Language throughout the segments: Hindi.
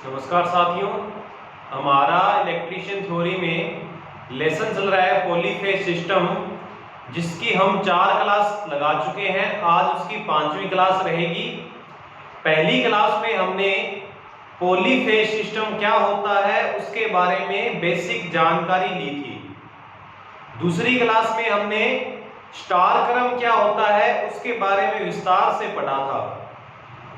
नमस्कार साथियों, हमारा इलेक्ट्रीशियन थ्योरी में लेसन चल रहा है पॉलीफेज सिस्टम, जिसकी हम 4 क्लास लगा चुके हैं। आज उसकी 5वीं क्लास रहेगी। पहली क्लास में हमने पॉलीफेज सिस्टम क्या होता है उसके बारे में बेसिक जानकारी ली थी। दूसरी क्लास में हमने स्टार क्रम क्या होता है उसके बारे में विस्तार से पढ़ा था।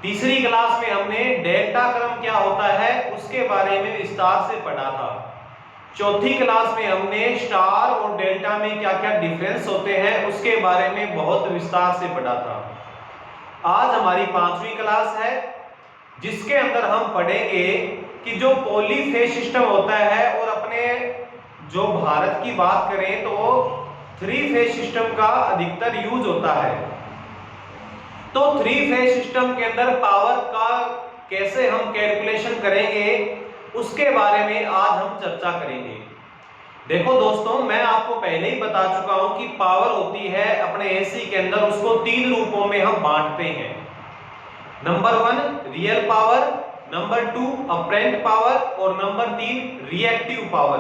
तीसरी क्लास में हमने डेल्टा क्रम क्या होता है उसके बारे में विस्तार से पढ़ा था। चौथी क्लास में हमने स्टार और डेल्टा में क्या क्या डिफरेंस होते हैं उसके बारे में बहुत विस्तार से पढ़ा था। आज हमारी 5वीं क्लास है, जिसके अंदर हम पढ़ेंगे कि जो पॉलीफेज सिस्टम होता है, और अपने जो भारत की बात करें तो 3 फेज सिस्टम का अधिकतर यूज होता है। तो 3 फेज सिस्टम के अंदर पावर का कैसे हम कैलकुलेशन करेंगे उसके बारे में आज हम चर्चा करेंगे। देखो दोस्तों, मैं आपको पहले ही बता चुका हूं कि पावर होती है अपने एसी के अंदर, उसको 3 रूपों में हम बांटते हैं। Number 1 real power, number 2 apparent power और नंबर 3 रिएक्टिव पावर।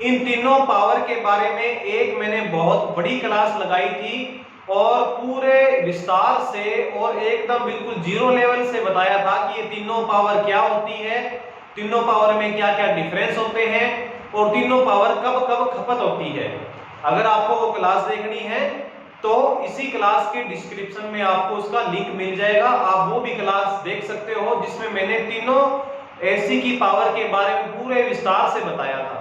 इन तीनों पावर के बारे में एक मैंने बहुत बड़ी क्लास लगाई थी और पूरे विस्तार से और एकदम बिल्कुल जीरो लेवल से बताया था कि ये तीनों पावर क्या होती है, तीनों पावर में क्या क्या डिफरेंस होते हैं और तीनों पावर कब कब खपत होती है। अगर आपको वो क्लास देखनी है तो इसी क्लास के डिस्क्रिप्शन में आपको उसका लिंक मिल जाएगा, आप वो भी क्लास देख सकते हो, जिसमें मैंने तीनों एसी की पावर के बारे में पूरे विस्तार से बताया था।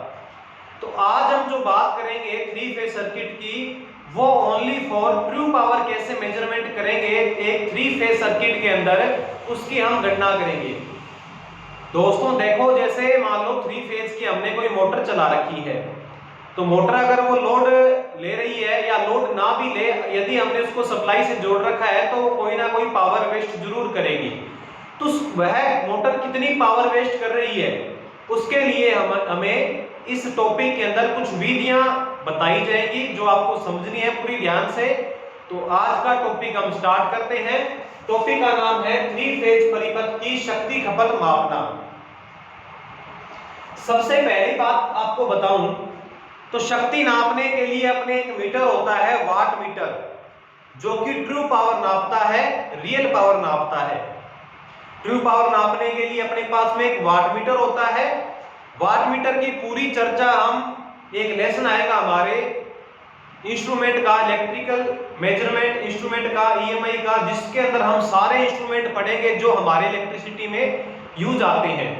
तो आज हम जो बात करेंगे 3 फेज सर्किट की, वो ओनली फॉर ट्रू पावर कैसे मेजरमेंट करेंगे एक 3 फेज सर्किट के अंदर, उसकी हम गणना करेंगे। दोस्तों देखो, जैसे मान लो 3 फेज की हमने कोई मोटर चला रखी है, तो मोटर अगर वो लोड ले रही है या लोड ना भी ले, यदि हमने उसको सप्लाई से जोड़ रखा है तो वो कोई ना कोई पावर वेस्ट जरूर करेगी। तो वह मोटर कितनी पावर वेस्ट कर रही है उसके लिए हमें इस टॉपिक के अंदर कुछ विधियां बताई जाएंगी जो आपको समझनी है पूरी ध्यान से। तो आज का टॉपिक हम स्टार्ट करते हैं। टॉपिक का नाम है 3 फेज परिपथ की शक्ति खपत मापना। सबसे पहली बात आपको बताऊं तो शक्ति नापने के लिए अपने एक मीटर होता है वाट मीटर, जो कि ट्रू पावर नापता है, रियल पावर नापता है। ट्रू पावर नापने के लिए अपने पास में एक वाट मीटर होता है। वाट मीटर की पूरी चर्चा हम एक लेसन आएगा हमारे इंस्ट्रूमेंट का, इलेक्ट्रिकल मेजरमेंट इंस्ट्रूमेंट का, ईएमआई का, जिसके अंदर हम सारे इंस्ट्रूमेंट पढ़ेंगे जो हमारे इलेक्ट्रिसिटी में यूज आते हैं।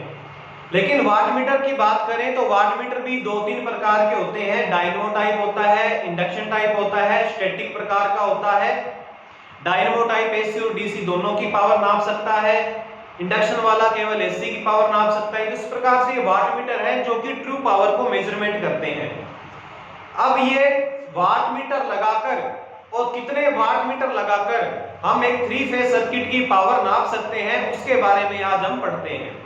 लेकिन वाट मीटर की बात करें तो वाट मीटर भी 2-3 प्रकार के होते हैं। डायनमो टाइप होता है, इंडक्शन टाइप होता है, स्टैटिक प्रकार का होता है। डायनमो टाइप एसी और डीसी दोनों की पावर नाप सकता है, इंडक्शन वाला केवल एसी की पावर नाप सकता है। इस प्रकार से ये वाट मीटर है जो कि ट्रू पावर को मेजरमेंट करते हैं। अब ये वाट मीटर लगाकर और कितने वाट मीटर लगाकर हम एक 3 फेज सर्किट की पावर नाप सकते हैं उसके बारे में आज हम पढ़ते हैं।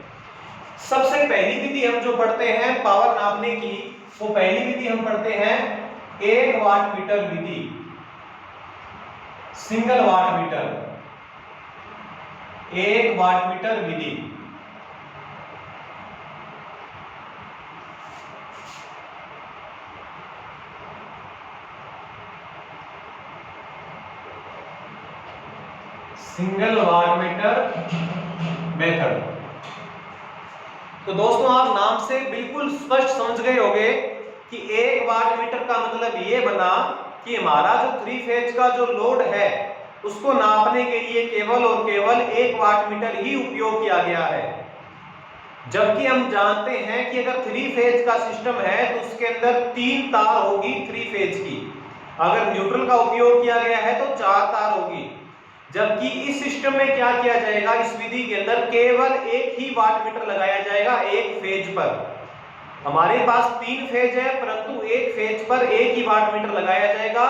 सबसे पहली विधि हम जो पढ़ते हैं पावर नापने की, वो पहली विधि हम पढ़ते हैं 1 वाट मीटर विधि, single watt meter, 1 watt meter विधि। Single watt meter method. तो दोस्तों आप नाम से बिल्कुल स्पष्ट समझ गए होंगे कि 1 वाट मीटर का मतलब ये बना कि हमारा जो 3 फेज का जो लोड है उसको नापने के लिए केवल और केवल 1 वाट मीटर ही उपयोग किया गया है। जबकि हम जानते हैं कि अगर 3 फेज का सिस्टम है तो उसके अंदर 3 तार होगी 3 फेज की, अगर न्यूट्रल का उपयोग किया गया है तो 4 तार होगी। जबकि इस सिस्टम में क्या किया जाएगा, इस विधि के अंदर केवल एक ही वाट मीटर लगाया जाएगा एक फेज पर। हमारे पास 3 फेज है परंतु एक फेज पर एक ही वाट मीटर लगाया जाएगा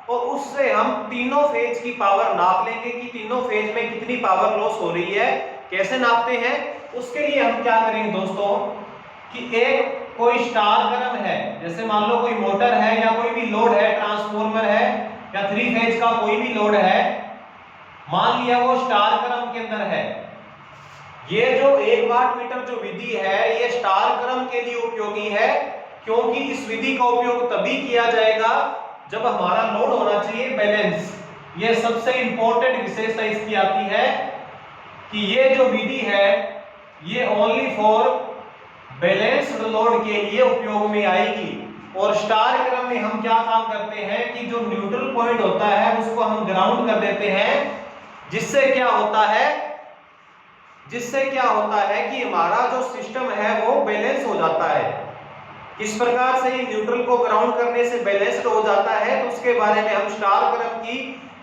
और उससे हम तीनों फेज की पावर नाप लेंगे कि तीनों फेज में कितनी पावर लॉस हो रही है। कैसे नापते हैं उसके लिए हम क्या करेंगे दोस्तों कि एक कोई स्टार क्रम है, जैसे मान लो कोई मोटर है या कोई भी लोड है, ट्रांसफार्मर है या 3 फेज का कोई भी लोड है, मान लिया वो स्टार क्रम के अंदर है। ये जो 1 वाट मीटर जो विधि है ये स्टार क्रम के लिए उपयोगी है, क्योंकि इस विधि का उपयोग तभी किया जाएगा जब हमारा लोड होना चाहिए बैलेंस। ये सबसे इंपॉर्टेंट विशेषता इसकी आती है कि ये जो विधि है ये ओनली फॉर बैलेंस्ड लोड के लिए उपयोग में आएगी। और स्टार क्रम में हम क्या काम करते हैं कि जो न्यूट्रल पॉइंट होता है उसको हम ग्राउंड कर देते हैं, जिससे क्या होता है कि हमारा जो सिस्टम है वो बैलेंस हो जाता है। किस प्रकार से न्यूट्रल को ग्राउंड करने से बैलेंस्ड हो जाता है, तो उसके बारे में हम स्टार क्रम की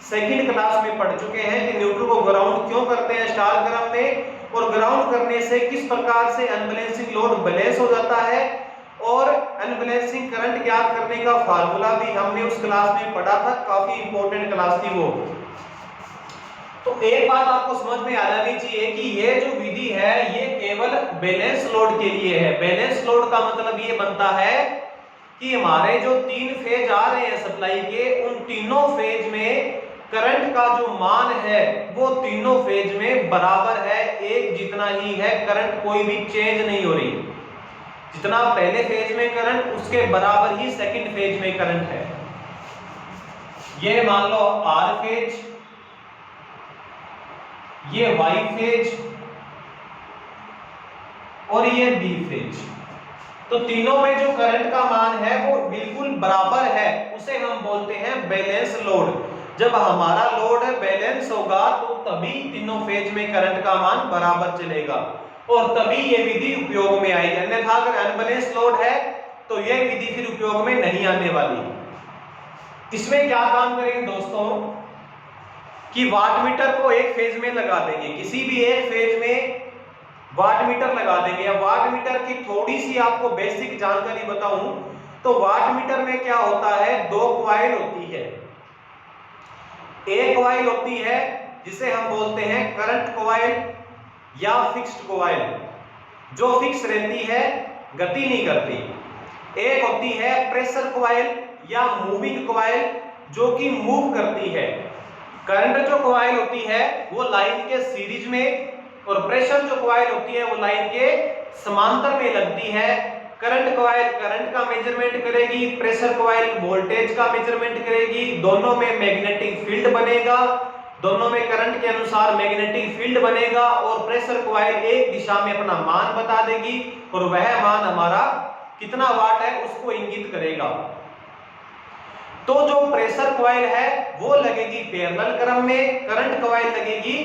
सेकंड क्लास में पढ़ चुके हैं कि न्यूट्रल को ग्राउंड क्यों करते हैं स्टार क्रम में, और ग्राउंड करने से किस प्रकार से अनबैलेंसिंग लोड बैलेंस हो जाता है, और अनबैलेंसिंग करंट ज्ञात करने का फार्मूला भी हमने उस क्लास में पढ़ा था। काफी इंपॉर्टेंट क्लास थी वो। तो एक बात आपको समझ में आ जानी चाहिए कि ये जो विधि है ये केवल बैलेंस लोड के लिए है। बैलेंस लोड का मतलब ये बनता है कि हमारे जो 3 फेज आ रहे हैं सप्लाई के, उन तीनों फेज में करंट का जो मान है वो तीनों फेज में बराबर है, एक जितना ही है। करंट कोई भी चेंज नहीं हो रही, जितना पहले फेज में करंट उसके बराबर ही सेकंड फेज में करंट है। ये मान लो आर फेज, ये वाई फेज और ये बी फेज। तो तीनों में जो करंट का मान है वो बिल्कुल बराबर है, उसे हम बोलते हैं बैलेंस लोड। जब हमारा लोड बैलेंस होगा तो तभी तीनों फेज में करंट का मान बराबर चलेगा और तभी ये विधि उपयोग में आएगी। अन्यथा अगर अनबैलेंस लोड है तो ये विधि फिर उपयोग में नहीं आने वाली। इसमें क्या काम करेंगे दोस्तों कि वाट मीटर को एक फेज में लगा देंगे, किसी भी एक फेज में वाट मीटर लगा देंगे। या वाट मीटर की थोड़ी सी आपको बेसिक जानकारी बताऊं तो वाट मीटर में क्या होता है, 2 कॉइल होती है। एक कॉइल होती है जिसे हम बोलते हैं करंट कॉइल या फिक्स्ड कॉइल, जो फिक्स रहती है, गति नहीं करती। एक होती है प्रेशर कॉइल या मूविंग कॉइल, जो कि मूव करती है। करंट जो कॉइल होती है वो लाइन के सीरीज में, और प्रेशर जो कॉइल होती है वो लाइन के समांतर में लगती है। करंट कॉइल करंट का मेजरमेंट करेगी, प्रेशर कॉइल वोल्टेज का मेजरमेंट करेगी। दोनों में मैग्नेटिक फील्ड बनेगा, दोनों में करंट के अनुसार मैग्नेटिक फील्ड बनेगा, और प्रेशर कॉइल एक दिशा में अपना मान बता देगी और वह मान हमारा कितना वाट है उसको इंगित करेगा। तो जो प्रेशर कॉइल है वो लगेगी पैरेलल क्रम में, करंट कॉइल लगेगी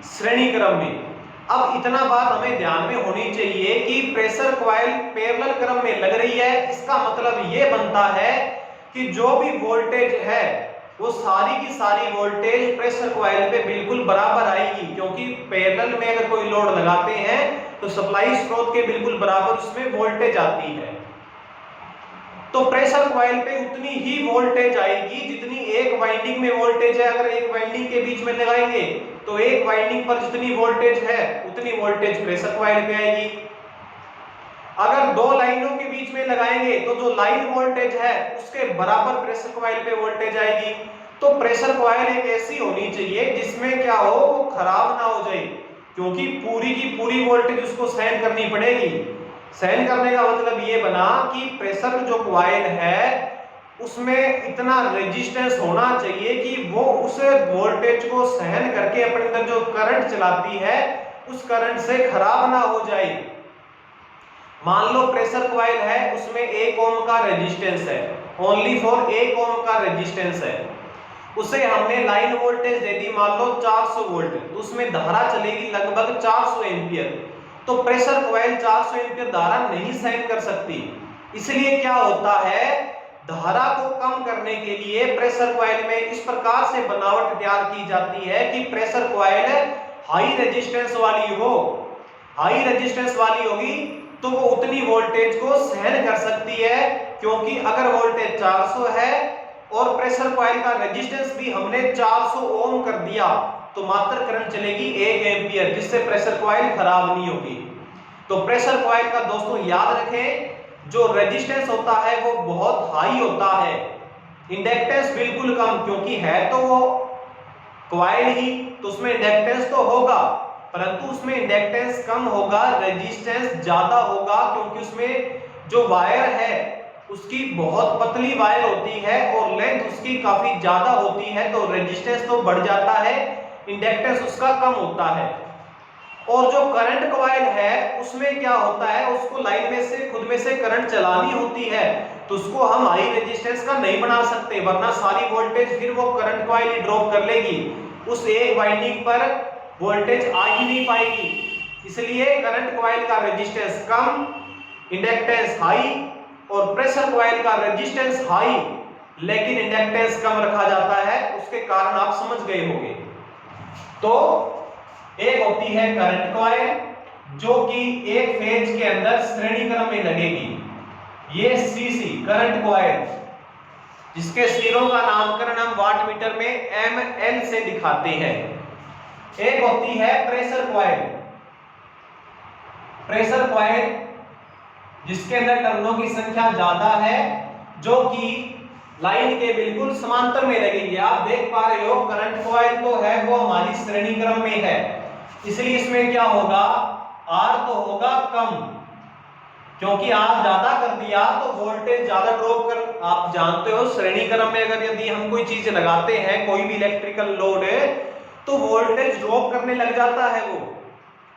श्रेणी क्रम में। अब इतना बात हमें ध्यान में होनी चाहिए कि प्रेशर कॉइल पैरेलल क्रम में लग रही है, इसका मतलब ये बनता है कि जो भी वोल्टेज है वो सारी की सारी वोल्टेज प्रेशर कॉइल पे बिल्कुल बराबर आएगी, क्योंकि पैरेलल में अगर कोई लोड लगाते हैं तो सप्लाई स्रोत के बिल्कुल बराबर उसमें वोल्टेज आती है। तो प्रेशर कॉइल पे उतनी ही वोल्टेज आएगी जितनी एक वाइंडिंग में वोल्टेज है। अगर एक वाइंडिंग के बीच में लगाएंगे तो एक वाइंडिंग पर जितनी वोल्टेज है उतनी वोल्टेज प्रेशर कॉइल पे आएगी। अगर 2 लाइनों के बीच में लगाएंगे तो जो लाइन वोल्टेज है उसके बराबर प्रेशर कॉइल पे वोल्टेज आएगी। तो प्रेशर कॉइल एक ऐसी होनी चाहिए जिसमें क्या हो, वो खराब ना हो जाए, क्योंकि पूरी की पूरी वोल्टेज उसको सहन करनी पड़ेगी। सहन करने का मतलब ये बना कि प्रेशर जो कॉइल है उसमें इतना रेजिस्टेंस होना चाहिए कि वो उस वोल्टेज को सहन करके अपने अंदर जो करंट चलाती है उस करंट से खराब ना हो जाए। मान लो प्रेशर कॉइल है, उसमें 1 ओम का रेजिस्टेंस है, ओनली फॉर 1 ओम का रेजिस्टेंस है। उसे हमने लाइन वोल्टेज दे दी मान लो 400 वोल्ट, तो उसमें धारा चलेगी लगभग 400 एंपियर। तो प्रेशर कॉइल 400 एंपियर धारा नहीं सहन कर सकती। इसलिए क्या होता है, धारा को कम करने के लिए प्रेशर कॉइल में इस प्रकार से बनावट तैयार की जाती है कि प्रेशर कॉइल हाई रेजिस्टेंस वाली हो। हाई रेजिस्टेंस वाली होगी तो वो उतनी वोल्टेज को सहन कर सकती है, क्योंकि अगर वोल्टेज 400 है और प्रेशर कॉइल का रेजिस्टेंस भी हमने 400 ओम कर दिया तो मात्र करंट चलेगी 1 एंपियर, जिससे प्रेशर कॉइल खराब नहीं होगी। तो प्रेशर कॉइल का दोस्तों याद रखें, जो रेजिस्टेंस होता है वो बहुत हाई होता है, इंडक्टेंस बिल्कुल कम, क्योंकि है तो वो कॉइल ही तो उसमें इंडक्टेंस तो होगा, परंतु उसमें इंडक्टेंस कम होगा, रेजिस्टेंस ज्यादा होगा, क्योंकि उसमें जो वायर है उसकी बहुत पतली वायर होती है और लेंथ उसकी काफी ज्यादा होती है, तो रेजिस्टेंस तो बढ़ जाता है, इंडक्टेंस उसका कम होता है। और जो करंट कॉइल है उसमें क्या होता है, उसको लाइन में से खुद में से करंट चलानी होती है, तो उसको हम हाई रेजिस्टेंस का नहीं बना सकते, वरना सारी वोल्टेज फिर वो करंट कॉइल ही ड्रॉप कर लेगी, उस एक वाइंडिंग पर वोल्टेज आ ही नहीं पाएगी। इसलिए करंट कॉइल का रेजिस्टेंस कम, इंडक्टेंस हाई, और प्रेशर कॉइल का रेजिस्टेंस हाई लेकिन इंडक्टेंस कम रखा जाता है। उसके कारण आप समझ गए होंगे। तो एक होती है करंट कॉइल जो कि एक फेज के अंदर श्रेणी क्रम में लगेगी, ये सीसी करंट कॉइल, जिसके सिरों का नामकरण हम वाट मीटर में ML से दिखाते हैं। एक होती है प्रेशर कॉइल, प्रेशर कॉइल जिसके अंदर टर्नों की संख्या ज्यादा है, जो कि लाइन के बिल्कुल समांतर में लगेगी। आप देख पा रहे हो करंट कॉइल तो है वो हमारी श्रेणी क्रम में है, इसलिए इसमें क्या होगा, R तो होगा कम, क्योंकि R ज्यादा कर दिया तो वोल्टेज ज्यादा ड्रॉप कर, आप जानते हो श्रेणी क्रम में अगर यदि हम कोई चीज लगाते हैं, कोई भी इलेक्ट्रिकल लोड है, तो वोल्टेज ड्रॉप करने लग जाता है वो।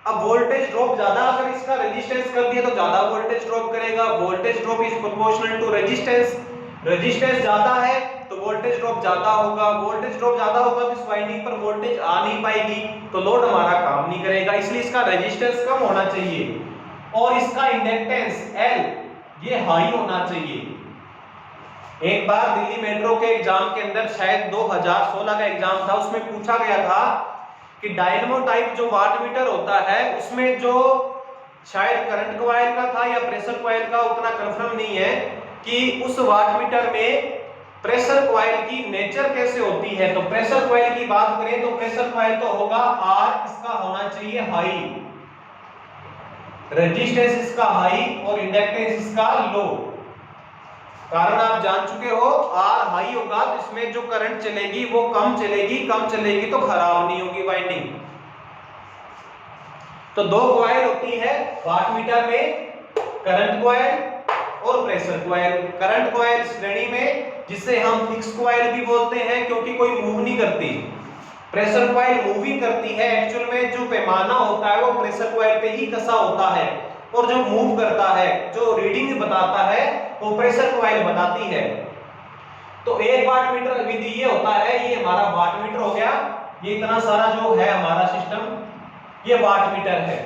अब वोल्टेज ड्रॉप ज्यादा, अगर इसका रेजिस्टेंस कर दिया तो ज्यादा वोल्टेज ड्रॉप करेगा, voltage drop is proportional to resistance, resistance ज्यादा है तो वोल्टेज ड्रॉप ज्यादा होगा, वोल्टेज ड्रॉप ज्यादा होगा तो इस वाइंडिंग पर वोल्टेज आ नहीं पाएगी, तो लोड हमारा काम नहीं करेगा, इसलिए इसका रेजिस्टेंस कम होना चाहिए और इसका इंडक्टेंस L ये हाई होना चाहिए। एक बार दिल्ली मेट्रो के एग्जाम के अंदर, शायद 2016 का एग्जाम था, उसमें पूछा गया था कि डायनेमो टाइप जो वाट मीटर होता है उसमें जो, शायद करंट कॉइल का था या प्रेशर कॉइल का, उतना कंफर्म नहीं है कि उस वाट मीटर में प्रेशर कॉइल की नेचर कैसे होती है। तो प्रेशर कॉइल की बात करें तो प्रेशर कॉइल तो होगा R, इसका होना चाहिए हाई, रेजिस्टेंस इसका हाई और इंडक्टेंस इसका लो। कारण आप जान चुके हो, R हाई होगा तो इसमें जो करंट चलेगी वो कम चलेगी, कम चलेगी तो खराब नहीं होगी वाइंडिंग। तो दो कॉइल होती है वाट मीटर में, करंट कॉइल और प्रेशर कॉइल। करंट कॉइल श्रेणी में, जिसे हम फिक्स कॉइल भी बोलते हैं क्योंकि कोई मूव नहीं करती, प्रेशर कॉइल मूविंग करती है। एक्चुअल में जो पैमाना होता है वो प्रेशर कॉइल पे ही कसा होता है और जो मूव करता है, जो रीडिंग बताता है, वो प्रेशर कॉइल बताती है। तो एक वाट मीटर विधि ये होता है, ये हमारा वाट मीटर हो गया, ये इतना सारा जो है हमारा सिस्टम, ये वाट मीटर है।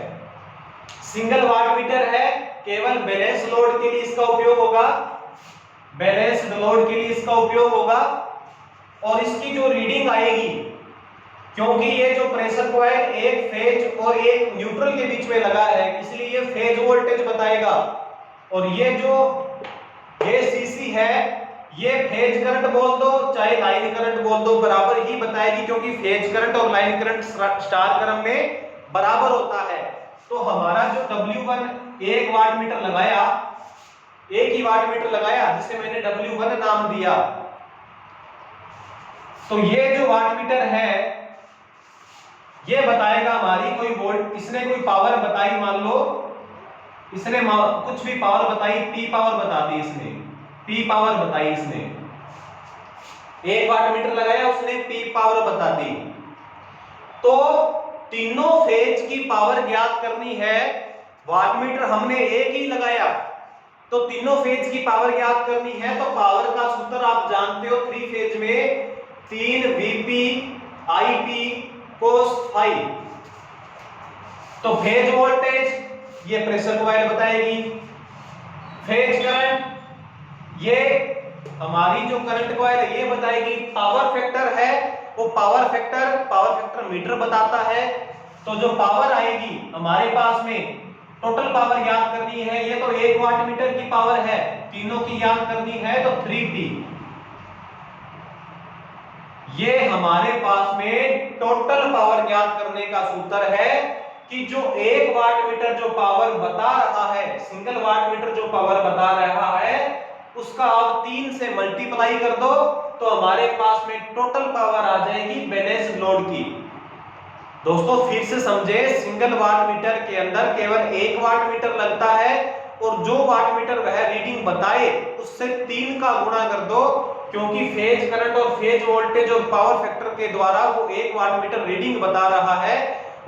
सिंगल वाट मीटर है, केवल बैलेंस लोड के लिए इसका उपयोग होगा, बैलेंस्ड लोड के लिए इसका उपयोग होगा। और इसकी जो रीडिंग आएगी, क्योंकि ये जो प्रेशर कॉइल एक फेज और एक न्यूट्रल के बीच में लगा है, इसलिए ये फेज वोल्टेज बताएगा। और ये जो ये सीसी है, ये फेज करंट बोल दो चाहे लाइन करंट बोल दो, बराबर ही बताएगी, क्योंकि फेज करंट और लाइन करंट स्टार क्रम में बराबर होता है। तो हमारा जो W1 एक वाट मीटर लगाया, एक ही वाट मीटर लगाया जिसे मैंने W1 नाम दिया, तो ये जो वाट मीटर है ये बताएगा हमारी कोई वोल्ट, इसने कोई पावर बताई, मान लो इसने कुछ भी पावर बताई, P पावर बता दी इसने, P पावर बताई इसने, एक वाट मीटर लगाया उसने P पावर बता दी। तो तीनों फेज की पावर ज्ञात करनी है, वाट मीटर हमने एक ही लगाया तो तीनों फेज की पावर ज्ञात करनी है। तो पावर का सूत्र आप जानते हो, थ्री फेज में 3 Vp Ip cos phi। तो फेज वोल्टेज ये प्रेशर कॉइल बताएगी, फेज करंट ये हमारी जो करंट कॉइल है ये बताएगी, पावर फैक्टर है वो पावर फैक्टर मीटर बताता है। तो जो पावर आएगी हमारे पास में, टोटल पावर याद करनी है, ये तो एक वाट मीटर की पावर है, तीनों की याद करनी है तो 3P। ये हमारे पास में टोटल पावर ज्ञात करने का सूत्र है कि जो एक वाट मीटर जो पावर बता रहा है, सिंगल वाट मीटर जो पावर बता रहा है, उसका आप 3 से मल्टीप्लाई कर दो तो हमारे पास में टोटल पावर आ जाएगी बैलेंस लोड की। दोस्तों फिर से समझे, सिंगल वाट मीटर के अंदर केवल 1 वाट मीटर लगता है और जो वाट मीटर वह रीडिंग बताए उससे 3 का गुणा कर दो, क्योंकि फेज करंट और फेज वोल्टेज और पावर फैक्टर के द्वारा वो 1 वाट मीटर रीडिंग बता रहा है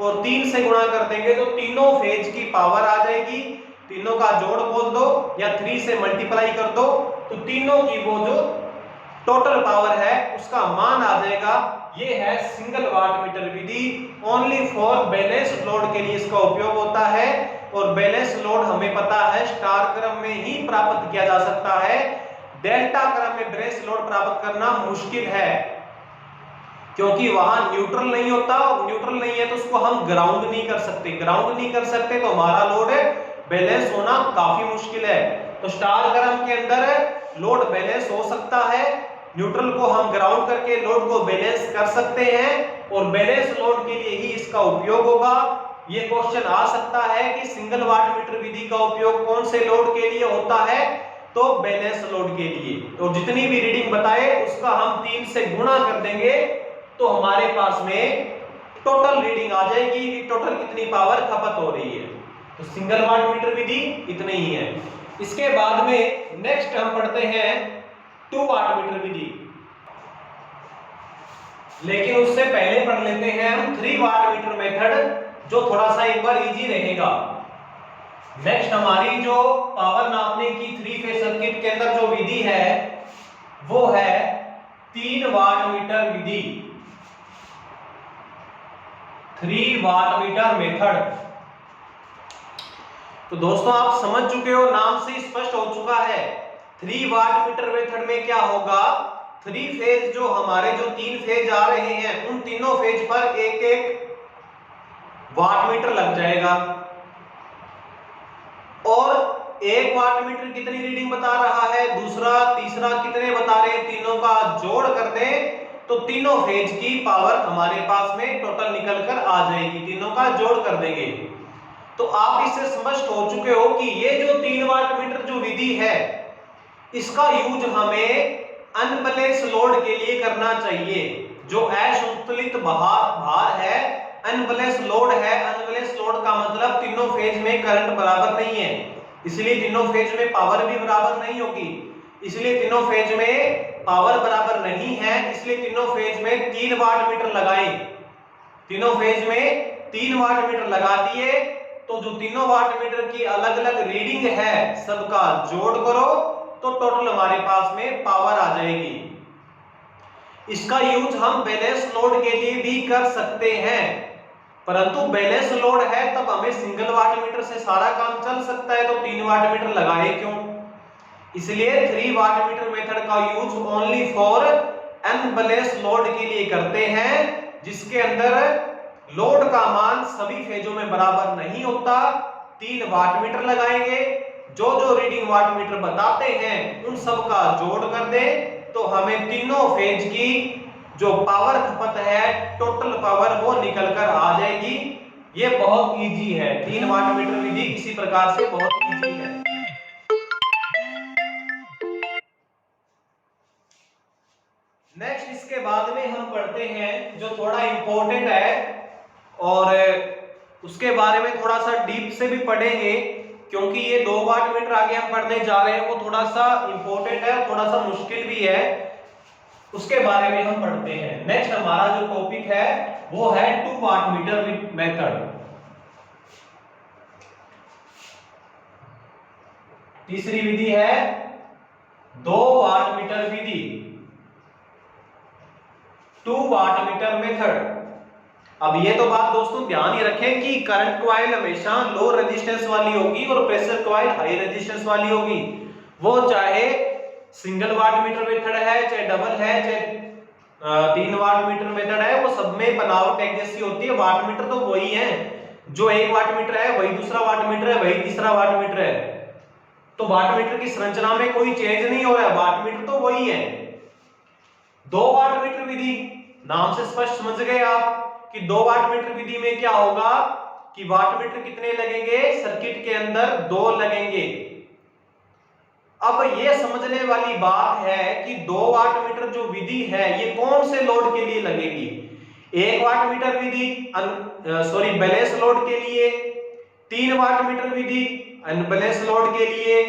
और 3 से गुणा कर देंगे तो तीनों फेज की पावर आ जाएगी। तीनों का जोड़ बोल दो या 3 से मल्टीप्लाई कर दो तो तीनों की वो जो टोटल पावर है उसका मान आ जाएगा। ये है सिंगल वाट मीटर विधि। ओनली फॉर बैलेंस लोड के लिए इसका उपयोग होता है और बैलेंस लोड हमें पता है स्टार क्रम में ही प्राप्त किया जा सकता है। डेल्टा क्रम में बैलेंस लोड प्राप्त करना मुश्किल है, क्योंकि वहां न्यूट्रल नहीं होता और न्यूट्रल नहीं है तो उसको हम ग्राउंड नहीं कर सकते। ग्राउंड नहीं कर सकते तो हमारा लोड बैलेंस होना काफी मुश्किल है। तो स्टार क्रम के अंदर लोड बैलेंस हो सकता है, न्यूट्रल को हम ग्राउंड करके लोड को बैलेंस कर सकते हैं और बैलेंस लोड के लिए ही इसका उपयोग होगा। ये क्वेश्चन आ सकता है कि सिंगल वाट मीटर विधि का उपयोग कौन से लोड के लिए होता है, तो बैलेंस लोड के लिए। तो जितनी भी रीडिंग बताए उसका हम 3 से गुणा कर देंगे तो हमारे पास में टोटल रीडिंग आ जाएगी कि टोटल कितनी पावर खपत हो रही है। तो सिंगल वाट मीटर विधि इतनी ही है। इसके बाद में नेक्स्ट हम पढ़ते हैं 2 वाट मीटर विधि, लेकिन उससे पहले पढ़ लेते हैं हम 3 वाट मीटर मेथड, जो थोड़ा सा एक बार इजी रहेगा। नेक्स्ट हमारी जो पावर नापने की 3 फेज सर्किट के अंदर जो विधि है वो है 3 वाट मीटर विधि, 3 वाट मीटर मेथड। तो दोस्तों आप समझ चुके हो, नाम से स्पष्ट हो चुका है। 3 वाट मीटर मेथड में क्या होगा, 3 फेज जो हमारे जो 3 फेज आ रहे हैं उन तीनों फेज पर एक एक वाट मीटर लग जाएगा और 1 वाट मीटर कितनी रीडिंग बता रहा है, दूसरा तीसरा कितने बता रहे हैं, तीनों का जोड़ कर दें तो तीनों फेज की पावर हमारे पास में टोटल निकल कर आ जाएगी। तीनों का जोड़ कर देंगे तो आप इससे स्पष्ट हो चुके हो कि ये जो 3 वाट मीटर जो विधि है इसका यूज हमें अनबैलेंस लोड के लिए करना चाहिए। जो असंतुलित भार है, अनबैलेंस लोड है। अनबैलेंस लोड का मतलब तीनों फेज में करंट बराबर नहीं है, इसलिए तीनों फेज में पावर भी बराबर नहीं होगी। इसलिए तीनों फेज में पावर बराबर नहीं है, इसलिए तीनों फेज में 3 वाट मीटर लगाएं। तीनों फेज में 3 वाट मीटर लगा दिए तो जो तीनों वाट मीटर की अलग अलग रीडिंग है सबका जोड़ करो तो टोटल हमारे पास में पावर आ जाएगी। इसका यूज हम बैलेंस लोड के लिए भी कर सकते हैं, परंतु बैलेंस लोड है तब हमें सिंगल वाट मीटर से सारा काम चल सकता है, तो 3 वाट मीटर लगाए क्यों। इसलिए 3 वाट मीटर मेथड का use only for unbalance load के लिए करते हैं, जिसके अंदर लोड का मान सभी फेजों में बराबर नहीं होता। 3 वाट मीटर लगाएंगे, जो जो रीडिंग वाट मीटर बताते हैं उन सब का जोड़ कर दें तो हमें तीनों फेज की जो पावर खपत है टोटल पावर वो निकल कर आ जाएगी। ये बहुत इजी है, 3 वाट मीटर विधि इसी प्रकार से बहुत इजी है। नेक्स्ट इसके बाद में हम पढ़ते हैं जो थोड़ा इंपॉर्टेंट है और उसके बारे में थोड़ा सा डीप से भी पढ़ेंगे, क्योंकि ये 2 वाट मीटर आगे हम पढ़ने जा रहे हैं वो थोड़ा सा इंपॉर्टेंट है, थोड़ा सा मुश्किल भी है, उसके बारे में हम पढ़ते हैं। नेक्स्ट हमारा जो टॉपिक है वो है 2 वाट मीटर मेथड। तीसरी विधि है 2 वाट मीटर विधि, 2 वाट मीटर मेथड। अब ये तो बात दोस्तों ध्यान ही रखें कि करंट कॉइल हमेशा लो रेजिस्टेंस वाली होगी और प्रेशर कॉइल हाई रेजिस्टेंस वाली होगी। वो चाहे सिंगल वाट मीटर मेथड है, चाहे डबल है, चाहे 3 वाट मीटर मेथड है, वो सब में बनावट एक जैसी होती है। वाट मीटर तो वही है, जो 1 वाट मीटर है वही दूसरा वाट मीटर है, वही तीसरा वाट मीटर है। तो वाट मीटर की संरचना में कोई चेंज नहीं हो रहा है, वाट मीटर तो वही है। 2 वाट मीटर विधि नाम से स्पष्ट समझ गए आप कि 2 वाट मीटर विधि में क्या होगा कि वाट मीटर कितने लगेंगे, सर्किट के अंदर 2 लगेंगे। अब ये समझने वाली बात है कि 2 वाट मीटर जो विधि है ये कौन से लोड के लिए लगेगी। 1 वाट मीटर विधि बैलेंस लोड के लिए, 3 वाट मीटर विधि अनबैलेंस लोड के लिए,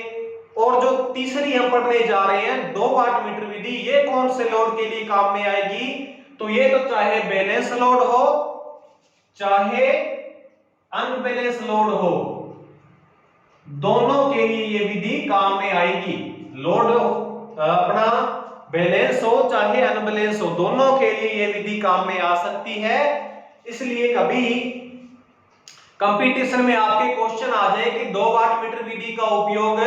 और जो तीसरी हम पढ़ने जा रहे हैं 2 वाट मीटर विधि, ये कौन से लोड के लिए काम में आएगी? तो ये तो चाहे बैलेंस लोड हो चाहे अनबैलेंस लोड हो, दोनों के लिए ये विधि काम में आएगी। लोड अपना बैलेंस हो चाहे अनबैलेंस हो, दोनों के लिए ये विधि काम में आ सकती है। इसलिए कभी कंपटीशन में आपके क्वेश्चन आ जाए कि 2 वाट मीटर विधि का उपयोग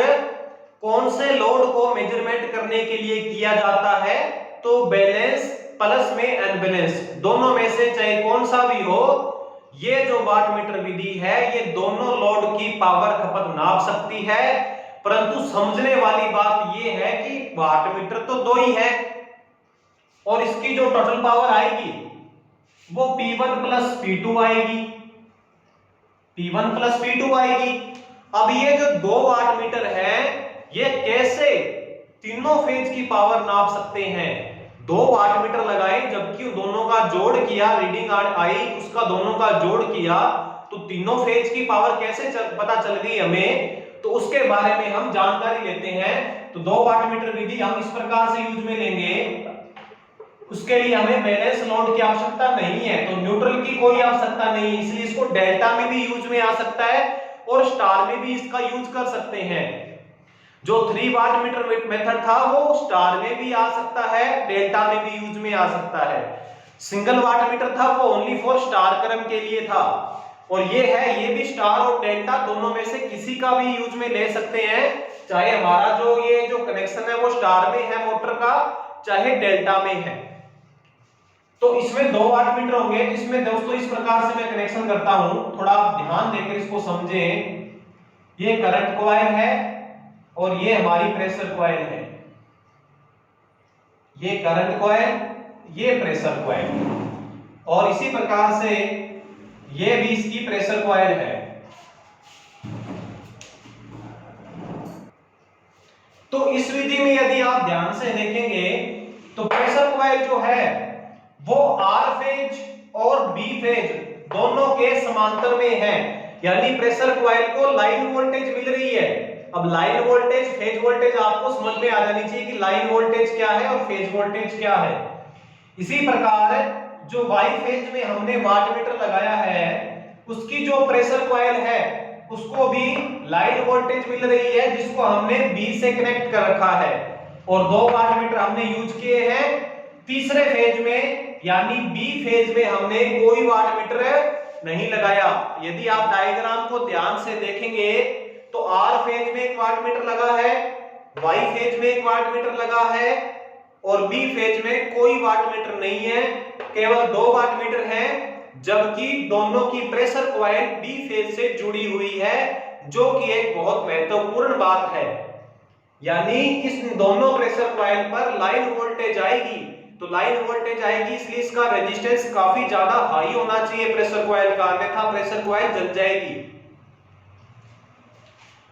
कौन से लोड को मेजरमेंट करने के लिए किया जाता है, तो बैलेंस प्लस में अनबैलेंस, दोनों में से चाहे कौन सा भी हो, ये जो वाट मीटर विधि है ये दोनों लोड की पावर खपत नाप सकती है। परंतु समझने वाली बात ये है कि वाट मीटर तो 2 ही है और इसकी जो टोटल पावर आएगी वो P1 प्लस P2 आएगी, P1 प्लस P2 आएगी। अब ये जो 2 वाट मीटर है ये कैसे तीनों फेज की पावर नाप सकते हैं? 2 वाट मीटर लगाए, जबकि दोनों का जोड़ किया, रीडिंग आई उसका दोनों का जोड़ किया, तो तीनों फेज की पावर कैसे पता चल गई हमें? तो उसके बारे में हम जानकारी लेते हैं। तो 2 वाट मीटर विधि हम इस प्रकार से यूज में लेंगे, उसके लिए हमें बैलेंस लोड की आवश्यकता नहीं है, तो न्यूट्रल की कोई आवश्यकता नहीं है, इसलिए इसको डेल्टा में भी यूज में आ सकता है और स्टार में भी इसका यूज कर सकते हैं। जो 3 वाट मीटर मेथड था वो स्टार में भी आ सकता है, डेल्टा में भी यूज में आ सकता है। सिंगल वाट मीटर था वो ओनली फॉर स्टार क्रम के लिए था, और ये भी स्टार और डेल्टा दोनों में से किसी का भी यूज में ले सकते हैं, चाहे हमारा ये जो कनेक्शन है वो स्टार में है मोटर का, चाहे डेल्टा में है। तो इसमें 2 वाट मीटर होंगे। इसमें दोस्तों इस प्रकार से मैं कनेक्शन करता हूं, थोड़ा ध्यान देकर इसको समझें। ये करंट कॉइल है और ये हमारी प्रेशर कॉइल है, ये करंट कॉइल, ये प्रेशर कॉइल, और इसी प्रकार से ये भी इसकी प्रेशर कॉइल है। तो इस विधि में यदि आप ध्यान से देखेंगे तो प्रेशर कॉइल जो है वो आर फेज और बी फेज दोनों के समांतर में है, यानी प्रेशर कॉइल को लाइन वोल्टेज मिल रही है। अब लाइन वोल्टेज फेज वोल्टेज आपको समझ में आ जानी चाहिए कि लाइन वोल्टेज क्या है और फेज वोल्टेज क्या है। इसी प्रकार जो वाई फेज में हमने वाट मीटर लगाया है उसकी जो प्रेशर कॉइल है उसको भी लाइन वोल्टेज मिल रही है, जिसको हमने बी से कनेक्ट कर रखा है, और 2 वाट मीटर हमने यूज किए हैं तीसरे फेज में, यानी बी फेज में हमने कोई वाट मीटर नहीं लगाया। यदि आप डायग्राम को ध्यान से देखेंगे तो आर फेज में 1 वाट मीटर लगा है, वाई फेज में 1 वाट मीटर लगा है, और बी फेज में कोई वाट मीटर नहीं है, केवल 2 वाट मीटर है, जबकि दोनों की प्रेशर कॉइल बी फेज से जुड़ी हुई है, जो कि एक बहुत महत्वपूर्ण बात है। यानी इस दोनों प्रेशर कॉइल पर लाइन वोल्टेज आएगी, तो लाइन वोल्टेज आएगी इसलिए इसका रेजिस्टेंस काफी ज्यादा हाई होना चाहिए प्रेशर कॉइल का, अन्यथा प्रेशर कॉइल जल जाएगी।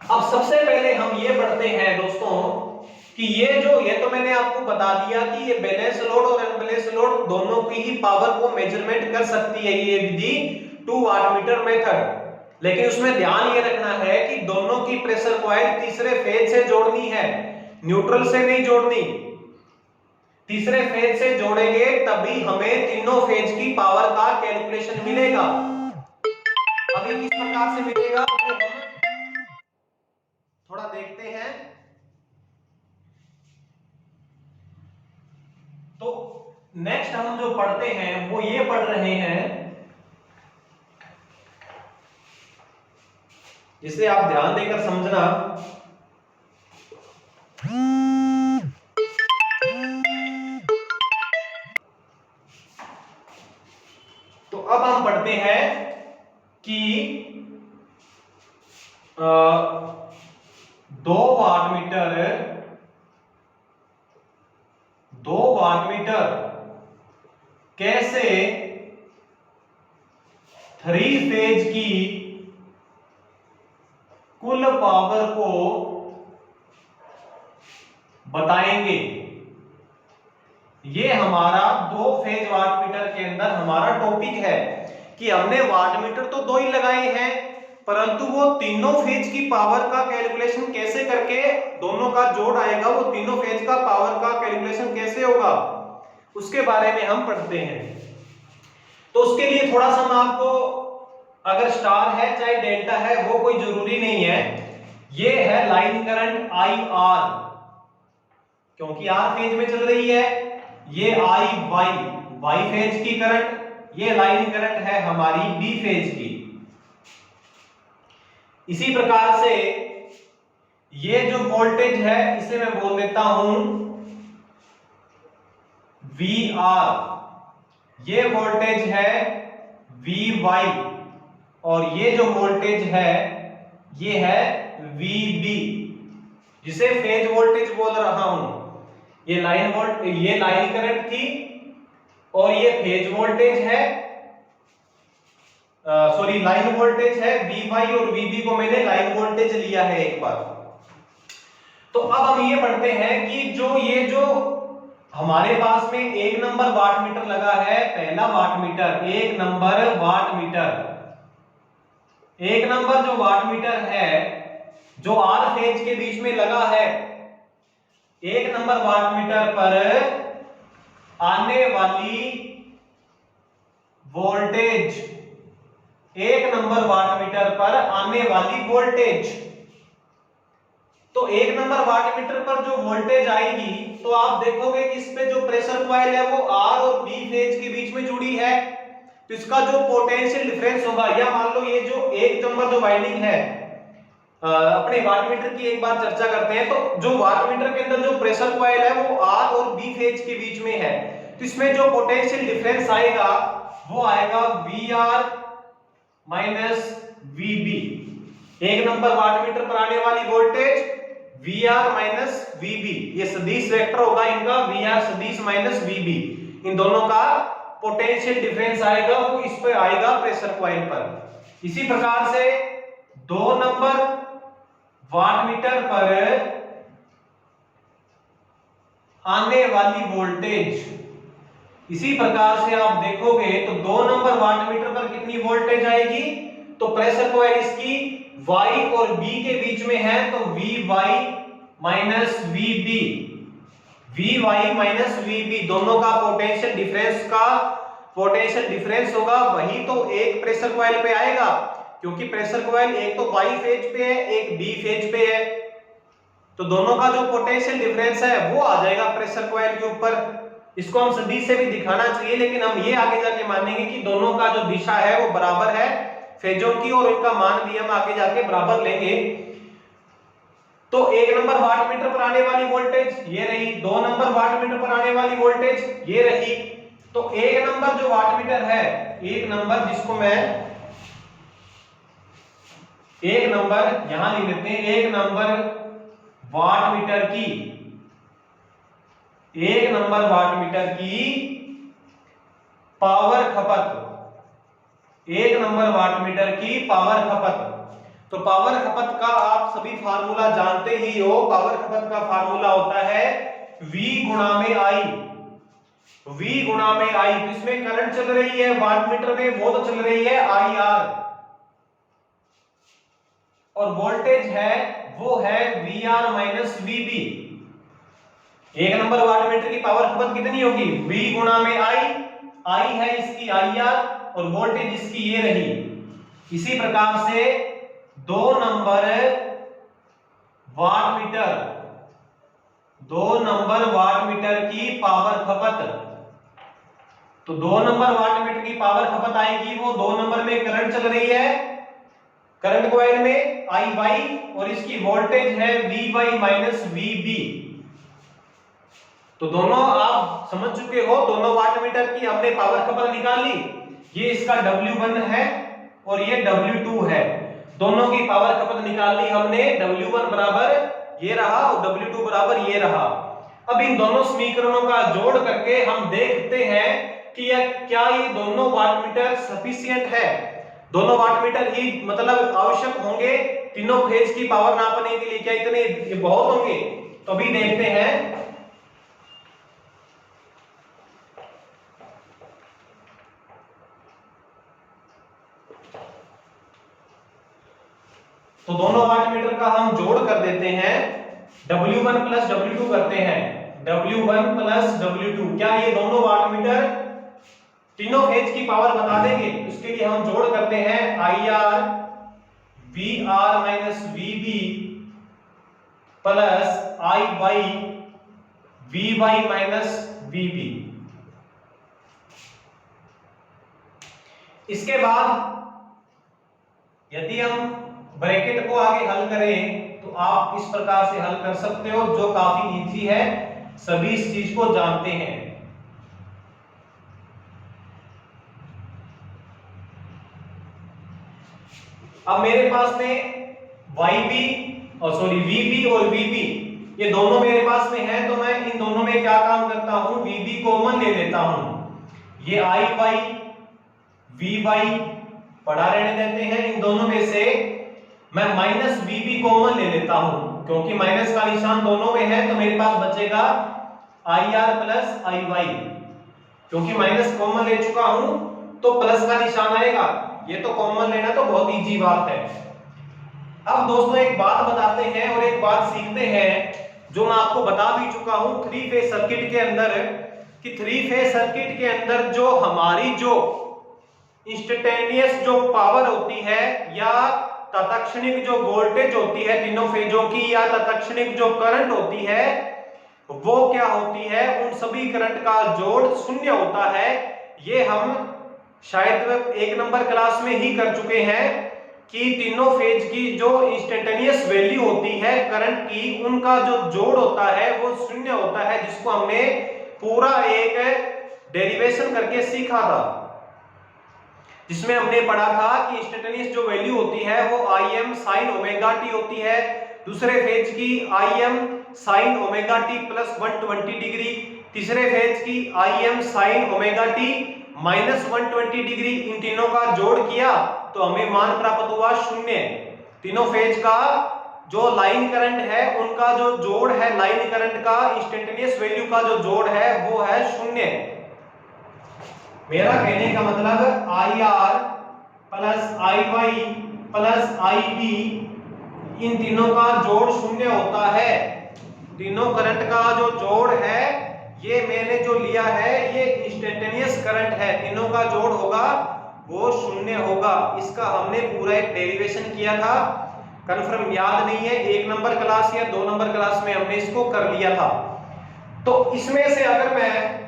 अब सबसे पहले हम ये पढ़ते हैं दोस्तों कि ये तो मैंने आपको बता दिया कि ये बैलेंस लोड और अनबैलेंस लोड दोनों की ही पावर को मेजरमेंट कर सकती है ये विधि 2 वाट मीटर मेथड। लेकिन उसमें ध्यान ये रखना है कि दोनों की प्रेशर कॉइल तीसरे फेज से जोड़नी है, न्यूट्रल से नहीं जोड़नी। तीसरे फेज से जोड़ेंगे तभी हमें तीनों फेज की पावर का कैलकुलेशन मिलेगा। अभी किस प्रकार से मिलेगा वो हम थोड़ा देखते हैं। तो नेक्स्ट हम जो पढ़ते हैं वो ये पढ़ रहे हैं, जिसे आप ध्यान देकर समझना। तो अब हम पढ़ते हैं कि 2 वाट मीटर कैसे 3 फेज की कुल पावर को बताएंगे। ये हमारा 2 फेज वाटमीटर के अंदर हमारा टॉपिक है कि हमने वाटमीटर तो 2 ही लगाए हैं, परंतु वो तीनों फेज की पावर का कैलकुलेशन कैसे करके दोनों का जोड़ आएगा, वो तीनों फेज का पावर का कैलकुलेशन कैसे होगा, उसके बारे में हम पढ़ते हैं। तो उसके लिए थोड़ा सा मैं आपको, अगर स्टार है चाहे डेल्टा है वो कोई जरूरी नहीं है, ये है लाइन करंट आई आर, क्योंकि आर फेज में चल रही है, ये आई वाई फेज की करंट, ये लाइन करंट है हमारी बी फेज की। इसी प्रकार से ये जो वोल्टेज है इसे मैं बोल देता हूं वी आर, ये वोल्टेज है वी वाई, और ये जो वोल्टेज है ये है वी बी, जिसे फेज वोल्टेज बोल रहा हूं। ये लाइन करंट थी और ये फेज वोल्टेज है, सॉरी लाइन वोल्टेज है वी वाई, और वी बी को मैंने लाइन वोल्टेज लिया है एक बार। तो अब हम ये पढ़ते हैं कि ये जो हमारे पास में 1 नंबर वाटमीटर लगा है, पहला वाटमीटर 1 नंबर वाटमीटर, 1 नंबर जो वाटमीटर है जो आर फेज के बीच में लगा है, 1 नंबर वाटमीटर पर आने वाली वोल्टेज, 1 नंबर वाटमीटर पर आने वाली वोल्टेज, तो 1 नंबर वाटमीटर पर जो वोल्टेज आएगी तो आप देखोगे कि इस पे जो प्रेशर कॉइल है वो आर और बी फेज के बीच में जुड़ी है, तो इसका जो पोटेंशियल डिफरेंस होगा, या मान लो ये जो 1 नंबर जो वाइंडिंग है, अपने वाटमीटर की एक बार चर्चा करते हैं। तो जो वाटमीटर के अंदर जो प्रेशर कॉइल है वो आर और बी फेज के बीच में है, तो इसमें जो पोटेंशियल डिफरेंस आएगा वो आएगा V R minus V B. 1 number wattmeter पर आने वाली voltage V R minus V B, ये सदिश वेक्टर होगा इनका, वी आर सदिश माइनस वी बी, इन दोनों का पोटेंशियल डिफरेंस आएगा वो इस पे आएगा प्रेशर कॉइल पर। इसी प्रकार से 2 नंबर वाटमीटर पर आने वाली वोल्टेज, इसी प्रकार से आप देखोगे तो 2 नंबर वाटमीटर पर कितनी वोल्टेज आएगी, तो प्रेशर कॉइल इसकी Y और B के बीच में है, तो VY minus VB, VY minus VB दोनों का पोटेंशियल डिफरेंस होगा, वही तो एक प्रेशर कॉइल पे आएगा, क्योंकि प्रेशर कॉइल एक तो Y फेज पे है एक B फेज पे है, तो दोनों का जो पोटेंशियल डिफरेंस है वो आ जाएगा प्रेशर कॉइल के ऊपर। इसको हम सदिश से भी दिखाना चाहिए, लेकिन हम ये आगे जाके मानेंगे कि दोनों का जो दिशा है वो बराबर है फेजों की, और इनका मान भी हम आगे जाके बराबर लेंगे। तो 1 नंबर वाटमीटर पर आने वाली वोल्टेज ये रही, 2 नंबर वाटमीटर पर आने वाली वोल्टेज ये रही। तो 1 नंबर जो वाटमीटर है, 1 नंबर जिसको मैं 1 नंबर यहां लिख देते हैं, 1 नंबर वाटमीटर की, 1 नंबर वाटमीटर की पावर खपत, 1 नंबर वाटमीटर की पावर खपत। तो पावर खपत का आप सभी फार्मूला जानते ही हो, पावर खपत का फार्मूला होता है V गुणा में I, V गुणा में I। तो इसमें करंट चल रही है वाटमीटर में, वो तो चल रही है IR, और वोल्टेज है वो है VR minus VB। 1 number wattmeter की पावर खपत कितनी होगी, V गुणा में I है इसकी IR, और वोल्टेज इसकी ये रही। इसी प्रकार से 2 नंबर वाटमीटर की पावर खपत, तो 2 नंबर वाटमीटर की पावर खपत आएगी, वो 2 नंबर में करंट चल रही है, करंट कॉइल में IY, और इसकी वोल्टेज है VY माइनस VB। तो दोनों आप समझ चुके हो, दोनों वाटमीटर की हमने पावर खपत निकाल ली, ये इसका W1 है और ये W2 है, दोनों की पावर खपत निकाल ली हमने, W1 बराबर ये रहा और W2 बराबर ये रहा। अब इन दोनों समीकरणों का जोड़ करके हम देखते हैं कि क्या ये दोनों वाटमीटर सफिशिएंट है, दोनों वाटमीटर ही मतलब आवश्यक होंगे तीनों फेज की पावर नापने के लिए, क्या इतने बहुत होंगे? तो अभी देखते हैं। तो दोनों वाटमीटर का हम जोड़ कर देते हैं, W1 प्लस W2 करते हैं, W1 प्लस W2। क्या ये दोनों वाटमीटर तीनों फेज की पावर बता देंगे? उसके लिए हम जोड़ करते हैं IR VR minus VB plus IY VY minus VB। इसके बाद यदि हम ब्रैकेट को आगे हल करें तो आप इस प्रकार से हल कर सकते हो, जो काफी इजी है, सभी इस चीज को जानते हैं। अब मेरे पास में VB और VB ये दोनों मेरे पास में है, तो मैं इन दोनों में क्या काम करता हूं, VB कॉमन ले लेता हूं। ये IY VY पढ़ा रहने देते हैं, इन दोनों में से मैं माइनस VB कॉमन ले लेता हूं, क्योंकि माइनस का निशान दोनों में है, तो मेरे पास बचेगा IR प्लस IY। क्योंकि माइनस कॉमन ले चुका हूं तो प्लस का निशान आएगा, ये तो कॉमन लेना तो बहुत इजी बात है। अब दोस्तों एक बात बताते हैं और एक बात सीखते हैं, जो मैं आपको बता भी चुका हूं थ्री फेज सर्किट के अंदर, कि थ्री फेज सर्किट के अंदर जो हमारी जो इंस्टेंटेनियस जो पावर होती है या तत्क्षणिक जो वोल्टेज होती है तीनों फेजों की, या तत्क्षणिक जो करंट होती है, वो क्या होती है, उन सभी करंट का जोड़ शून्य होता है। ये हम शायद एक नंबर क्लास में ही कर चुके हैं कि तीनों फेज की जो इंस्टेंटेनियस वैल्यू होती है करंट की, उनका जो जोड़ होता है वो शून्य होता है, जिसको हमने पूरा एक डेरिवेशन करके सीखा था, जिसमें हमने पढ़ा था कि इंस्टेंटेनियस जो वैल्यू होती है वो Im sin ओमेगा t होती है, दूसरे फेज की Im sin omega t plus 120 degree, तीसरे फेज की Im sin omega t minus 120 degree. इन तीनों का जोड़ किया तो हमें मान प्राप्त हुआ शून्य। तीनों फेज का जो लाइन करंट है उनका जो जोड़ है, लाइन करंट का इंस्टेंटेनियस वैल्यू का जो जोड़ है वो है शून्य। मेरा कहने का मतलब IR plus IY plus IB इन तीनों का जोड़ शून्य होता है। तीनों करंट का जो जोड़ है, ये मैंने जो लिया है ये इंस्टेंटेनियस करंट है, तीनों का जोड़ होगा वो शून्य होगा। इसका हमने पूरा एक डेरिवेशन किया था, कंफर्म याद नहीं है, एक नंबर क्लास या 2 नंबर क्लास में हमने इसको कर लिया था। तो इसमें से अगर मैं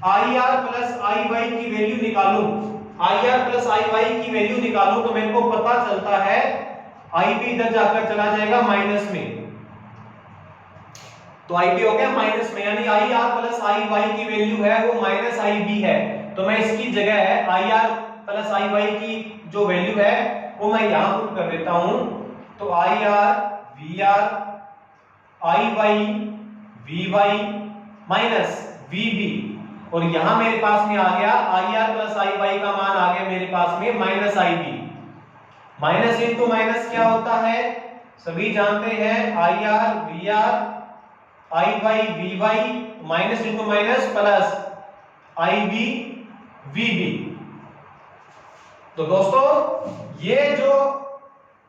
IR प्लस IY की वैल्यू निकालूं, IR प्लस IY की वैल्यू निकालूं, तो मेरे को पता चलता है IB इधर जाकर चला जाएगा माइनस में, तो IB हो गया माइनस में, यानी IR प्लस IY की वैल्यू है वो माइनस IB है। तो मैं इसकी जगह है IR प्लस IY की जो वैल्यू है वो मैं यहां पुट कर देता हूं, तो IR VR IY VY minus VB, और यहां मेरे पास में आ गया IR प्लस IY का मान आ गया मेरे पास में minus IB। Minus into minus क्या होता है, सभी जानते हैं, IR VR IY VY minus into minus plus IB VB। तो दोस्तों ये जो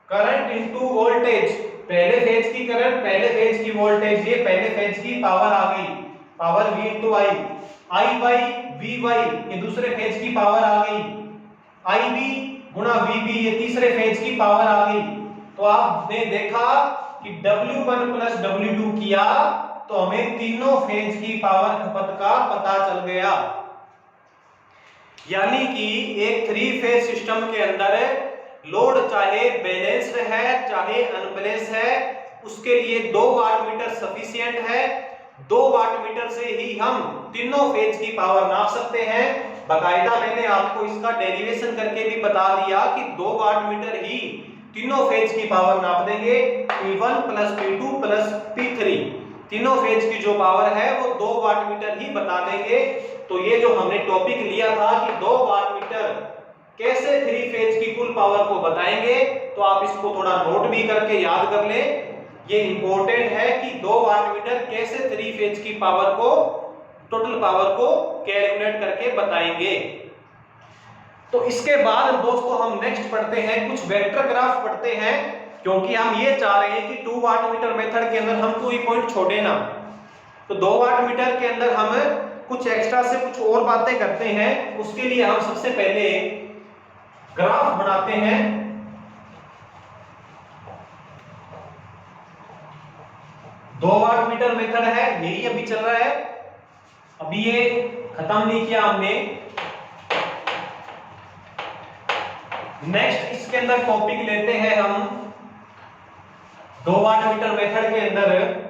करंट इंटू वोल्टेज, पहले फेज की करंट पहले फेज की वोल्टेज, ये पहले फेज की पावर आ गई, power V into I, IY VY ये दूसरे फेज की पावर आ गई, IB गुणा VB ये तीसरे फेज की पावर आ गई। तो आपने देखा कि W1 प्लस W2 किया तो हमें तीनों फेज की पावर खपत का पता चल गया। यानी कि एक थ्री फेज सिस्टम के अंदर लोड चाहे बैलेंस्ड है चाहे अनबैलेंस्ड है, उसके लिए 2 वाटमीटर सफिशिएंट है। 2 वाटमीटर से ही हम तीनों फेज की पावर नाप सकते हैं। बाकायदा मैंने आपको इसका डेरिवेशन करके भी बता दिया कि 2 वाटमीटर ही तीनों फेज की पावर नाप देंगे, P1 plus P2 plus P3 तीनों फेज की जो पावर है वो 2 वाटमीटर ही बता देंगे। तो ये जो हमने टॉपिक लिया था कि 2 वाटमीटर कैसे थ्री फेज की कुल पावर को बताएंगे, तो आप इसको थोड़ा नोट भी करके याद कर लें। ये इंपॉर्टेंट है कि 2 वाटमीटर कैसे थ्री फेज की पावर को, टोटल पावर को कैलकुलेट करके बताएंगे। तो इसके बाद दोस्तों हम नेक्स्ट पढ़ते हैं, कुछ वेक्टर ग्राफ पढ़ते हैं क्योंकि हम ये चाह रहे हैं कि 2 वाट मीटर मेथड के अंदर हम कोई पॉइंट छोड़े ना। तो 2 वाट मीटर के अंदर हम कुछ एक्स्ट्रा से कुछ और बातें करते हैं। उसके लिए हम सबसे पहले ग्राफ बनाते हैं। दो वाट मीटर मेथड है, यही अभी चल रहा है, अभी ये खत्म नहीं किया हमने। नेक्स्ट इसके अंदर टॉपिक लेते हैं हम 2 वाट मीटर मेथड के अंदर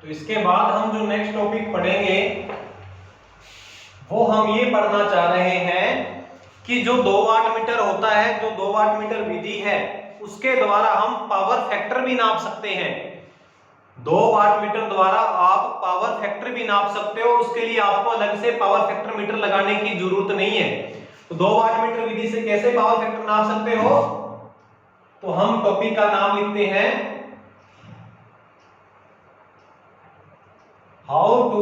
तो इसके बाद हम जो नेक्स्ट टॉपिक पढ़ेंगे वो हम ये पढ़ना चाह रहे हैं कि जो 2 वाट मीटर होता है, जो 2 वाट मीटर विधि है, उसके द्वारा हम पावर फैक्टर भी नाप सकते हैं। 2 वाट मीटर द्वारा आप पावर फैक्टर भी नाप सकते हो। उसके लिए आपको अलग से पावर फैक्टर मीटर लगाने की जरूरत नहीं है। तो 2 वाट मीटर विधि से कैसे पावर फैक्टर नाप सकते हो, तो हम टॉपिक का नाम लिखते हैं how to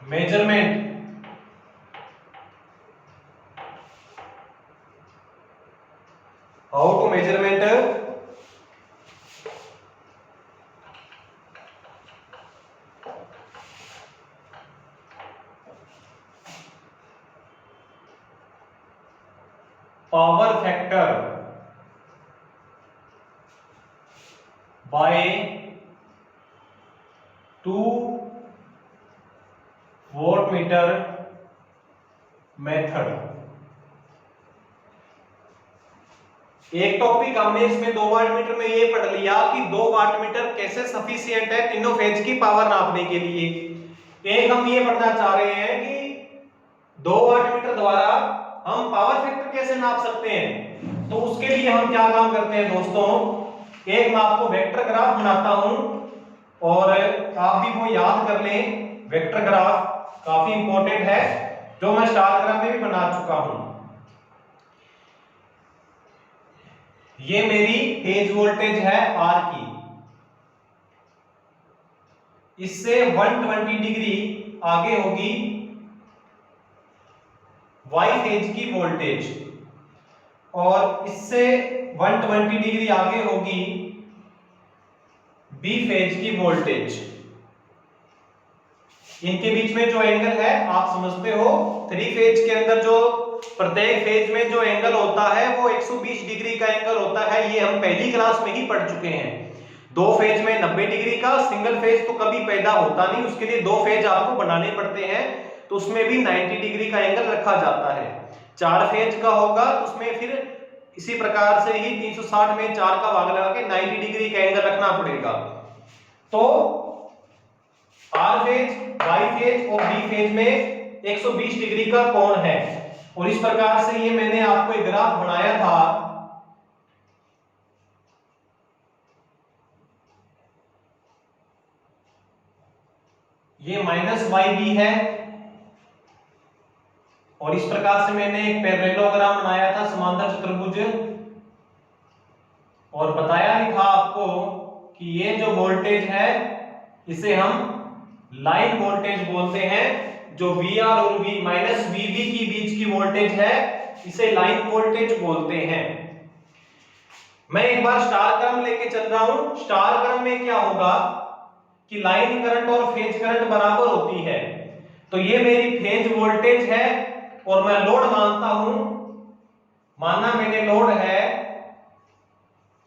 measurement power factor by 2 watt meter method. एक टॉपिक हमने इसमें 2 वाट मीटर में ये पढ़ लिया कि 2 वाट मीटर कैसे सफिशिएंट है तीनों फेज की पावर नापने के लिए। एक हम ये पढ़ना चाह रहे हैं कि 2 वाट मीटर द्वारा हम पावर फैक्टर कैसे नाप सकते हैं। तो उसके लिए हम क्या काम करते हैं दोस्तों, एक मैं आपको वेक्टर ग्राफ बनाता हूं और आप भी वो याद कर लें। वेक्टर ग्राफ काफी इंपॉर्टेंट है, जो मैं स्टार ग्राफ में भी बना चुका हूं। ये मेरी फेज वोल्टेज है आर की, इससे 120 डिग्री आगे होगी वाई फेज की वोल्टेज और इससे 120 डिग्री आगे होगी बी फेज की वोल्टेज। इनके बीच में जो एंगल है आप समझते हो, 3 फेज के अंदर जो प्रत्येक फेज में जो एंगल होता है वो 120 डिग्री का एंगल होता है। ये हम पहली क्लास में ही पढ़ चुके हैं। 2 फेज में 90 डिग्री का, सिंगल फेज तो कभी पैदा होता नहीं, उसके लिए 2 फेज आपको बनाने पड़ते हैं, तो उसमें भी 90 डिग्री का एंगल रखा जाता है। 4 फेज का होगा तो उसमें फिर इसी प्रकार से ही 360 में 4 का भाग लगा के 90 डिग्री का एंगल रखना पड़ेगा। तो आर फेज, वाई फेज और बी फेज में 120 डिग्री का कोण है और इस प्रकार से ये मैंने आपको एक ग्राफ बनाया था। ये -YB है और इस प्रकार से मैंने एक पैरेललोग्राम बनाया था, समांतर चतुर्भुज, और बताया भी था आपको कि ये जो वोल्टेज है इसे हम लाइन वोल्टेज बोलते हैं। जो VR और VB की बीच की वोल्टेज है इसे लाइन वोल्टेज बोलते हैं। मैं एक बार स्टार क्रम लेके चल रहा हूं। स्टार क्रम में क्या होगा कि लाइन करंट और फेज करंट बराबर होती है। तो ये मेरी फेज वोल्टेज है और मैं लोड मानता हूं, माना मैंने लोड है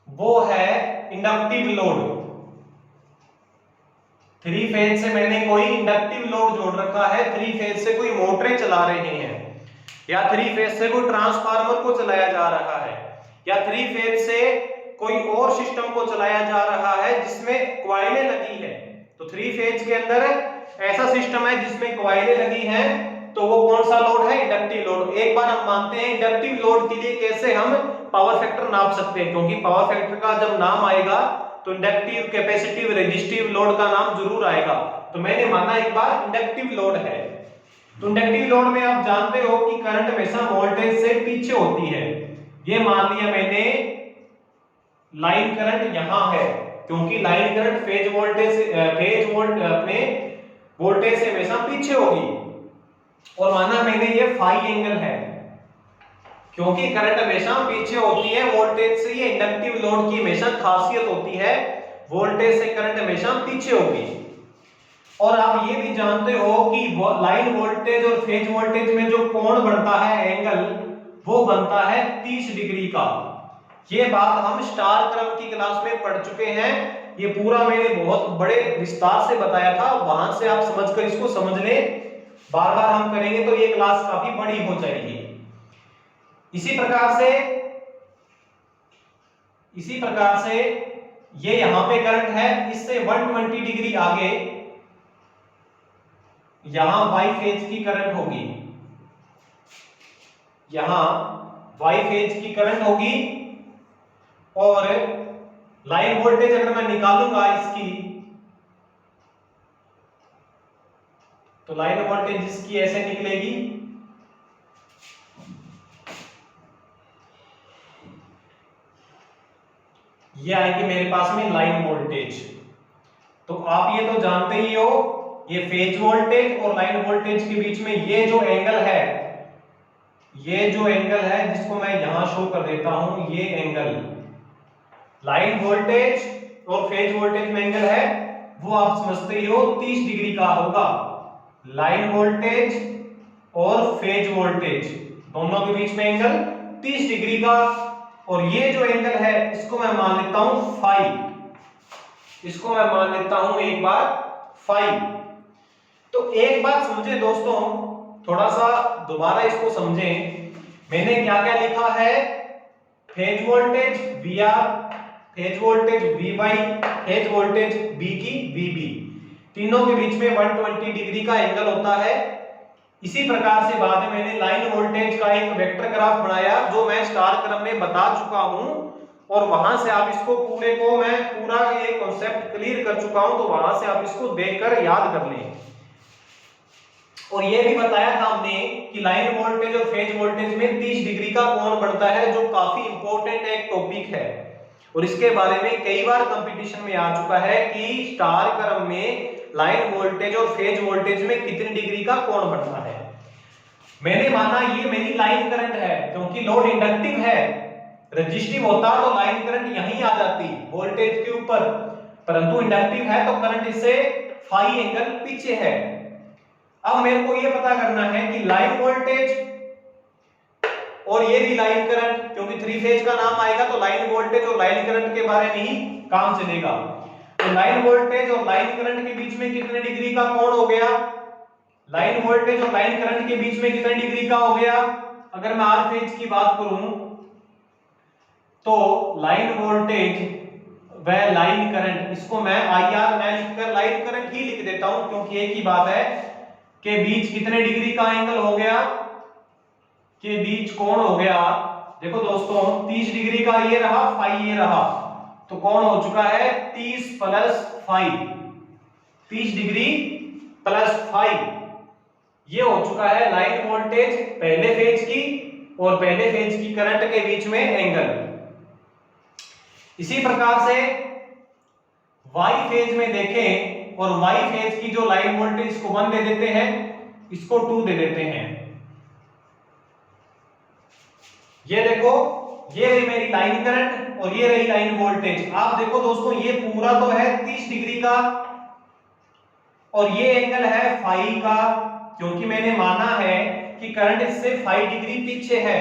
वो है इंडक्टिव लोड। 3 फेज से मैंने कोई इंडक्टिव लोड जोड़ रखा है, 3 फेज से कोई मोटरें चला रहे हैं या 3 फेज से कोई ट्रांसफार्मर को चलाया जा रहा है या 3 फेज से कोई और सिस्टम को चलाया जा रहा है जिसमें कॉइलें लगी है। तो 3 फेज के अंदर ऐसा सिस्टम है जिसमें कॉइलें लगी हैं तो वो कौन सा लोड है? Inductive load. एक बार हम मानते हैं इंडक्टिव लोड के लिए कैसे हम पावर फैक्टर नाप सकते हैं, क्योंकि पावर फैक्टर का जब नाम आएगा तो इंडक्टिव, कैपेसिटिव, रेजिस्टिव लोड का नाम जरूर आएगा। तो मैंने माना एक बार इंडक्टिव लोड है। तो इंडक्टिव लोड में आप जानते हो कि करंट हमेशा वोल्टेज से पीछे होती है। ये मान लिया मैंने लाइन करंट यहां है, क्योंकि लाइन करंट फेज अपने वोल्टेज से हमेशा पीछे होगी। और माना मैंने ये फाई एंगल है, क्योंकि करंट हमेशा पीछे होती है वोल्टेज से। ये इंडक्टिव लोड की हमेशा खासियत होती है, वोल्टेज से करंट हमेशा पीछे होगी। और आप ये भी जानते हो कि लाइन वोल्टेज और फेज वोल्टेज में जो कोण बनता है, एंगल, वो बनता है 30 डिग्री का। ये बात हम स्टार क्रम की क्लास में पढ़ चुके हैं। ये पूरा मैंने बहुत बड़े विस्तार से बताया था, वहां से आप समझकर इसको समझ लें। बार बार हम करेंगे तो ये क्लास काफी बड़ी हो जाएगी। इसी प्रकार से ये यहां पे करंट है, इससे 120 डिग्री आगे यहां वाई फेज की करंट होगी, यहां वाई फेज की करंट होगी। और लाइन वोल्टेज अगर मैं निकालूंगा इसकी, तो लाइन वोल्टेज इसकी ऐसे निकलेगी, ये आएगी मेरे पास में लाइन वोल्टेज। तो आप ये तो जानते ही हो, ये फेज वोल्टेज और लाइन वोल्टेज के बीच में ये जो एंगल है, ये जो एंगल है जिसको मैं यहां शो कर देता हूं, ये एंगल लाइन वोल्टेज और फेज वोल्टेज में एंगल है, वो आप समझते ही हो 30 डिग्री का होगा। लाइन वोल्टेज और फेज वोल्टेज दोनों के बीच में एंगल 30 डिग्री का। और ये जो एंगल है इसको मैं मान लेता हूं फाई, इसको मैं मान लेता हूं एक बार फाई। तो एक बात समझे दोस्तों, थोड़ा सा दोबारा इसको समझें। मैंने क्या क्या लिखा है? Phase voltage VR, phase voltage VY, phase voltage B की VB, तीनों के बीच में 120 डिग्री का एंगल होता है। इसी प्रकार से बाद में मैंने लाइन वोल्टेज का एक वेक्टर ग्राफ बनाया, जो मैं स्टार क्रम में बता चुका हूं, और वहां से आप इसको पूरे को मैं पूरा ये कॉन्सेप्ट क्लियर कर चुका हूं, तो वहां से आप इसको देखकर याद कर लें। और ये भी बताया था हमने कि लाइन वोल्टेज और फेज वोल्टेज में 30 डिग्री का कोण बनता है, जो काफी इंपॉर्टेंट एक टॉपिक है। और इसके बारे में कई बार कंपटीशन में आ चुका है कि स्टार क्रम में लाइन वोल्टेज और फेज वोल्टेज में कितनी डिग्री का कोण बनता है। मैंने माना ये मेरी लाइन करंट है, क्योंकि लोड इंडक्टिव है। रेजिस्टिव होता तो लाइन करंट यहीं आ जाती वोल्टेज के ऊपर, परंतु इंडक्टिव है तो करंट इससे फाई एंगल पीछे है। अब मेरे को ये पता करना है कि लाइन वोल्टेज और ये भी लाइन करंट, क्योंकि थ्री फेज का नाम आएगा तो लाइन वोल्टेज और लाइन करंट के बारे में ही काम चलेगा। तो लाइन वोल्टेज और लाइन करंट के बीच में कितने डिग्री का कोण हो गया? लाइन वोल्टेज और लाइन करंट के बीच में कितने डिग्री का हो गया? अगर मैं आर फेज की बात करूं तो लाइन वोल्टेज व लाइन करंट, इसको मैं IR मैं लिखकर लाइन करंट ही लिख देता हूं, क्योंकि एक ही बात है के बीच कितने डिग्री का एंगल हो गया, के बीच कोण हो गया। देखो दोस्तों 30 डिग्री का ये रहा, फाई ये रहा, तो कोण हो चुका है 30 plus phi, 30 degree plus phi, ये हो चुका है लाइन वोल्टेज पहले फेज की और पहले फेज की करंट के बीच में एंगल। इसी प्रकार से वाई फेज में देखें, और वाई फेज की जो लाइन वोल्टेज इसको 1 दे देते हैं, इसको 2 दे देते हैं। ये देखो, ये रही मेरी लाइन करंट और ये रही लाइन वोल्टेज। आप देखो दोस्तों, ये पूरा तो है 30 डिग्री का और ये एंगल है फाई का, क्योंकि मैंने माना है कि करंट इससे 5 डिग्री पीछे है।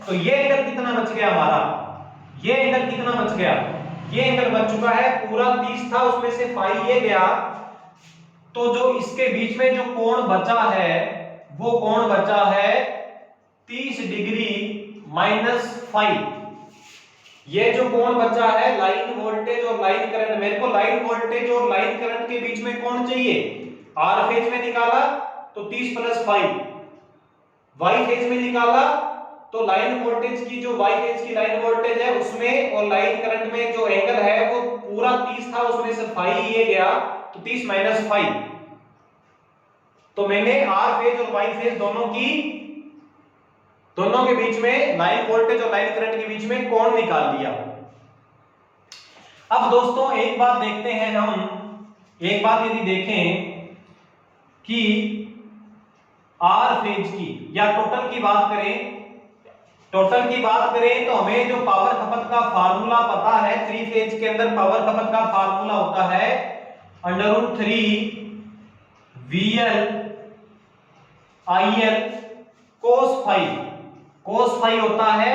तो ये एंगल कितना बच गया हमारा? ये एंगल कितना बच गया? ये एंगल बच चुका है पूरा 30 था, उसमें से फाई ये गया, तो जो इसके बीच में जो कोण बचा है वो कोण बचा है 30 डिग्री माइनस फाई। ये जो कोण बचा है लाइन वोल्टेज और लाइन करंट, मेरे को लाइन वोल्टेज और लाइन करंट के बीच में कोण चाहिए। आर फेज में निकाला तो 30 प्लस फाई, वाई फेज में निकाला तो लाइन वोल्टेज की जो वाई फेज की लाइन वोल्टेज है उसमें और लाइन करंट में जो एंगल है वो पूरा 30 था, उसमें से फाई ये गया तो 30 माइनस फाई, तो मैंने आर फेज और वाई फेज दोनों के बीच में लाइन वोल्टेज और लाइन करंट के बीच में कोण निकाल लिया। अब दोस्तों एक बात देखते हैं हम, एक बात यदि देखें कि आर फेज की या टोटल की बात करें तो हमें जो पावर खपत का फार्मूला पता है, थ्री फेज के अंदर पावर खपत का फार्मूला होता है √3 VL IL cos फाई होता है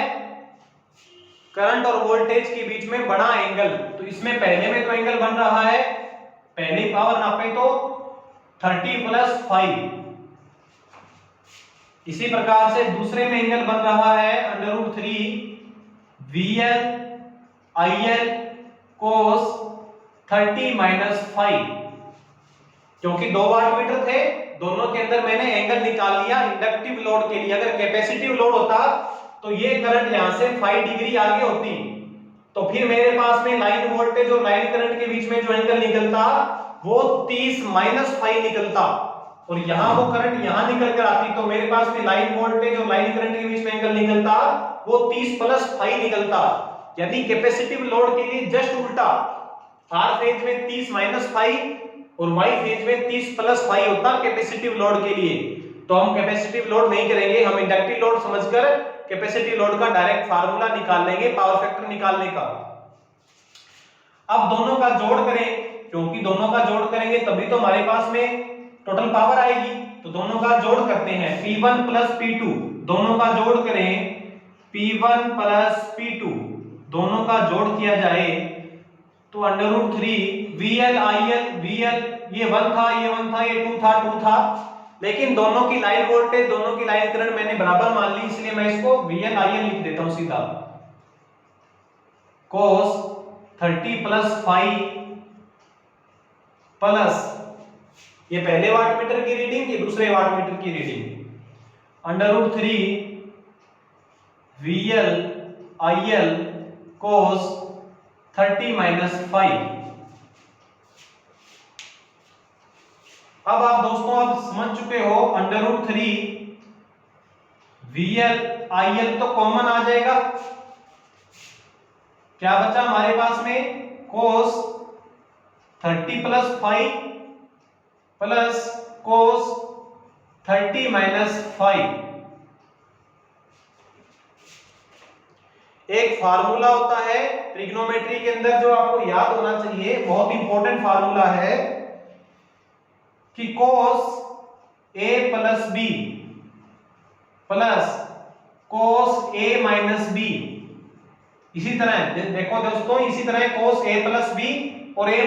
करंट और वोल्टेज के बीच में बड़ा एंगल। तो इसमें पहले में तो एंगल बन रहा है, पहली पावर नापे तो 30 + 5, इसी प्रकार से दूसरे में एंगल बन रहा है √3 VL IL cos 30 - 5, क्योंकि 2 वाटमीटर थे, दोनों के अंदर मैंने एंगल निकाल लिया इंडक्टिव लोड के लिए। अगर कैपेसिटिव लोड होता तो ये करंट यहां से 5 डिग्री आगे होती, तो फिर मेरे पास में लाइन वोल्टेज और लाइन करंट के बीच में जो एंगल निकलता वो 30 - 5 निकलता, और यहां वो करंट यहां निकल कर आती तो मेरे पास में लाइन वोल्टेज और लाइन करंट के बीच में एंगल निकलता वो 30 + 5 निकलता। यानी कैपेसिटिव लोड के लिए जस्ट उल्टा, आर फेज में 30 - 5 और वाई फेज में 30 + 5 होता कैपेसिटिव लोड के लिए। तो हम कैपेसिटिव लोड नहीं करेंगे, हम इंडक्टिव लोड समझकर कैपेसिटिव लोड का डायरेक्ट फार्मूला निकाल लेंगे पावर फैक्टर निकालने का। अब दोनों का जोड़ करें, क्योंकि दोनों का जोड़ करेंगे तभी तो हमारे पास में टोटल पावर आएगी। तो दोनों का जोड़ करते हैं, P1 + P2, दोनों का जोड़ करें P1 + P2, दोनों का जोड़ किया जाए तो √3 VL IL, VL ये 1 था, ये 1 था, ये 2 था, 2 था, लेकिन दोनों की लाइन वोल्टेज दोनों की लाइन करंट मैंने बराबर मान ली, इसलिए मैं इसको VL IL लिख देता हूं सीधा। cos 30 + 5 प्लस ये पहले वाटमीटर की रीडिंग, ये दूसरे वाटमीटर की रीडिंग, √3 VL IL cos 30 - 5। अब आप दोस्तों आप समझ चुके हो, √3 VL IL तो कॉमन आ जाएगा, क्या बचा हमारे पास में cos 30 + 5 प्लस cos 30 - 5। एक फार्मूला होता है ट्रिग्नोमेट्री के अंदर जो आपको याद होना चाहिए, बहुत इंपॉर्टेंट फार्मूला है कि cos A + B plus cos A - B, इसी तरह देखो दोस्तों, इसी तरह cos A + B और A -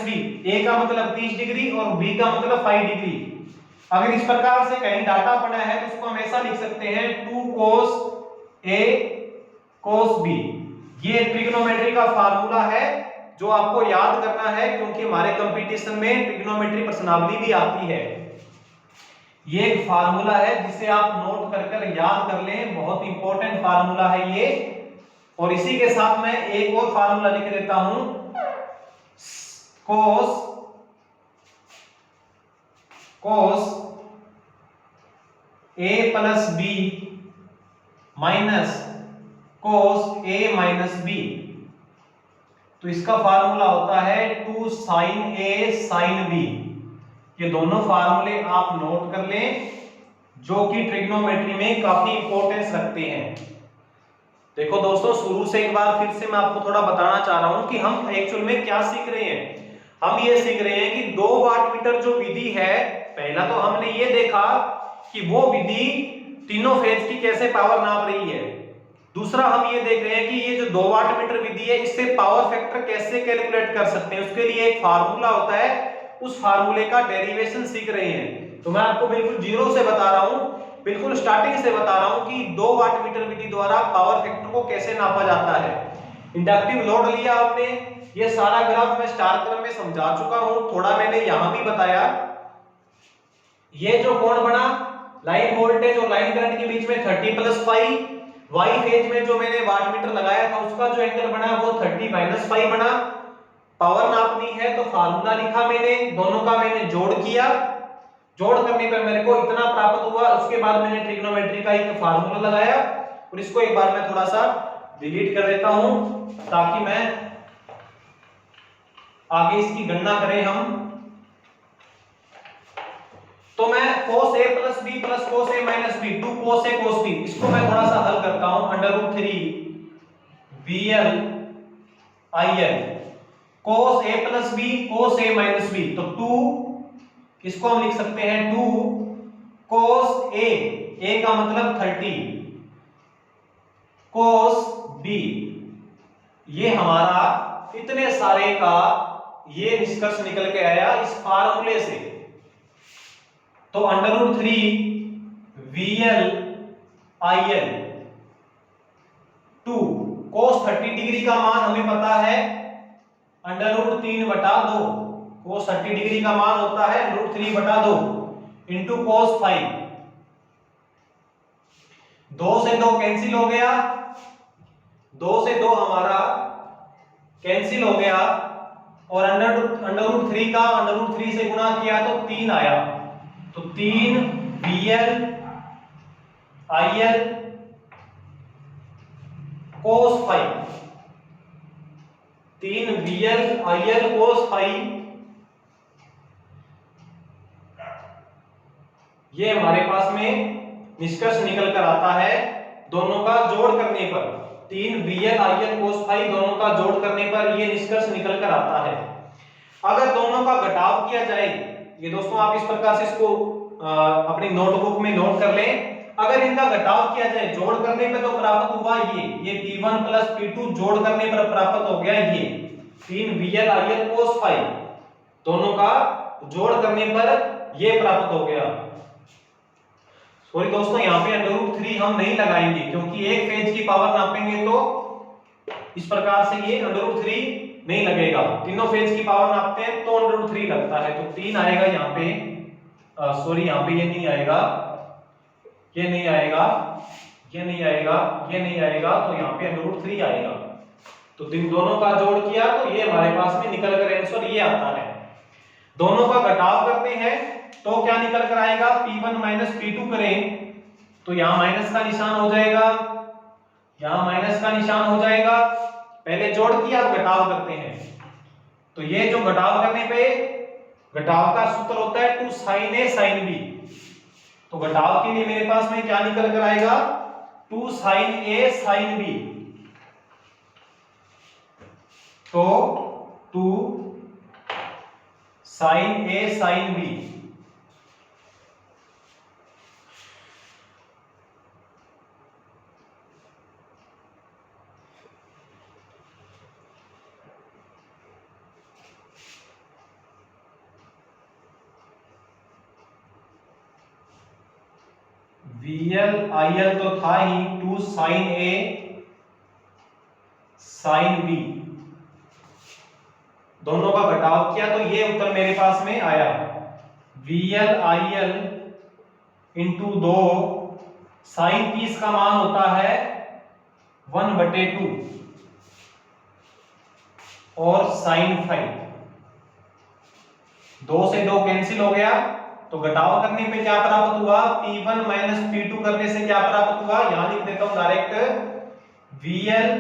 B, A का मतलब 30 डिग्री और B का मतलब 5 डिग्री। अगर इस प्रकार से कहीं डाटा पड़ा है तो उसको हम ऐसा लिख सकते हैं 2 cos A cos B। ये ट्रिग्नोमेट्री का फार्मूला है जो आपको याद करना है, क्योंकि हमारे कंपटीशन में ट्रिग्नोमेट्री प्रश्नावली भी आती है। ये एक फार्मूला है जिसे आप नोट कर याद कर लें, बहुत इंपॉर्टेंट फार्मूला है ये। और इसी के साथ मैं एक और फार्मूला लिख देता हूं, cos A + B minus cos A - B, तो इसका फार्मूला होता है 2 sin A sin B। ये दोनों फार्मूले आप नोट कर लें जो कि ट्रिग्नोमेट्री में काफी इंपॉर्टेंस रखते हैं। देखो दोस्तों, शुरू से एक बार फिर से मैं आपको थोड़ा बताना चाह रहा हूं कि हम एक्चुअल में क्या सीख रहे हैं। हम ये सीख रहे हैं कि 2 वाटमीटर जो विधि है, पहला तो हमने ये देखा कि वो विधि तीनों फेज की कैसे पावर नाप रही है। दूसरा हम ये देख रहे हैं कि ये जो 2 वाटमीटर विधि है इससे पावर फैक्टर कैसे कैलकुलेट कर सकते हैं, उसके लिए एक फार्मूला होता है, उस फार्मूले का डेरिवेशन सीख रहे हैं। तो मैं आपको बिल्कुल जीरो से बता रहा हूं, बिल्कुल स्टार्टिंग से बता रहा हूं कि 2 वाटमीटर विधि द्वारा पावर फैक्टर को कैसे नापा जाता है। इंडक्टिव लोड लिया आपने, ये सारा ग्राफ मैं स्टार क्रम में समझा चुका हूं, थोड़ा मैंने यहां भी बताया। ये जो कोण बना लाइन वोल्टेज और लाइन करंट के बीच में 30 + 5, वाई फेज में जो मैंने वाटमीटर लगाया था उसका जो एंगल बना वो 30 - 5 बना। पावर नापनी है तो फार्मूला लिखा मैंने, दोनों का मैंने जोड़ किया, जोड़ करने पर मेरे को इतना प्राप्त हुआ। उसके बाद मैंने ट्रिग्नोमेट्री का एक फार्मूला लगाया और इसको एक बार मैं थोड़ा सा डिलीट कर देता हूं ताकि मैं आगे इसकी गणना करें हम। तो मैं cos a + b + cos a - b 2 cos a cos b, इसको मैं थोड़ा सा हल करता हूं। √3 VL IL cos a + b cos a - b, तो 2 इसको हम लिख सकते हैं 2 cos a का मतलब 30 cos b, ये हमारा इतने सारे का ये निष्कर्ष निकल के आया इस फार्मूले से। तो √3 VL IL 2 cos 30 डिग्री का मान हमें पता है √3/2, cos 30 डिग्री का मान होता है √3/2 इंटू cos 5। 2 से 2 कैंसिल हो गया, 2 से 2 हमारा कैंसिल हो गया और √3 का √3 से गुणा किया तो 3 आया। तो 3 VL IL cos 5, 3 VL IL cos 5, ये हमारे पास में निष्कर्ष निकल कर आता है दोनों का जोड़ करने पर। 3 VL IL cos 5 दोनों का जोड़ करने पर ये निष्कर्ष निकल कर आता है। अगर दोनों का घटाव किया जाए, ये दोस्तों आप इस प्रकार से इसको अपनी नोटबुक में नोट कर लें। अगर इनका घटाव किया जाए जोड़ करने पे तो प्राप्त हुआ ये P1 + P2 जोड़ करने पर प्राप्त हो गया ये 3 VL IL cos 5, दोनों का जोड़ करने पर ये प्राप्त हो गया। सॉरी दोस्तों, यहाँ पे √3 हम नहीं लगाएंगे क्योंकि एक फेज की पावर नापेंगे तो इस प्रकार से ये √3 नहीं लगेगा। तीनों फेज की पावर नापते हैं तो √3 लगता है, तो 3 आएगा यहाँ पे। सॉरी यहाँ पे ये नहीं आएगा, ये नहीं आएगा, ये नहीं आएगा, ये नहीं आएगा, तो यहाँ पे √3 आएगा। तो दिन दोनों का जोड़ किया तो ये हमारे पास में निकल कर आंसर ये आता है। दोनों का घटाव करते हैं तो क्या निकल कर आएगा, P1 - P2 करें तो यहाँ माइनस का निशान हो जाएगा, यहाँ माइनस का निशान हो जाएगा। पहले जोड़ किया अब घटाव करते हैं, तो ये जो घटाव करने पे घटाव का सूत्र होता है 2 sin a sin b, तो घटाव के लिए मेरे पास में क्या निकल कर आएगा 2 sin a sin b, तो 2 sin a sin b। VL IL तो था ही 2 sin A sin B, दोनों का घटाव किया तो ये उत्तर मेरे पास में आया। VL IL इंटू 2 sin 30 का मान होता है 1/2 और sin 5, 2 से 2 कैंसिल हो गया तो घटाव करने पे क्या प्राप्त हुआ, P1 - P2 करने से क्या प्राप्त हुआ, यहां लिख देता हूं डायरेक्ट VL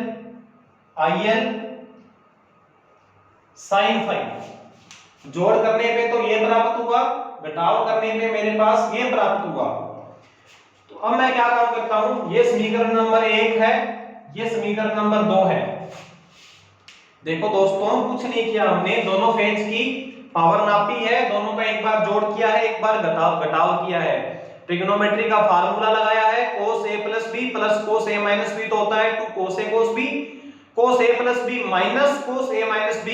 IL sin 5। जोड़ करने पे तो ये प्राप्त हुआ, घटाव करने पे मेरे पास ये प्राप्त हुआ। तो अब मैं क्या काम करता हूं, ये समीकरण नंबर 1 है, ये समीकरण नंबर 2 है। देखो दोस्तों, कुछ नहीं किया हमने, दोनों फेज की पावर नापी है, दोनों का एक बार जोड़ किया है, एक बार घटाव किया है। ट्रिग्नोमेट्री का फार्मूला लगाया है, cos a + b + cos a - b तो होता है 2 cos a cos b, cos a + b - cos a - b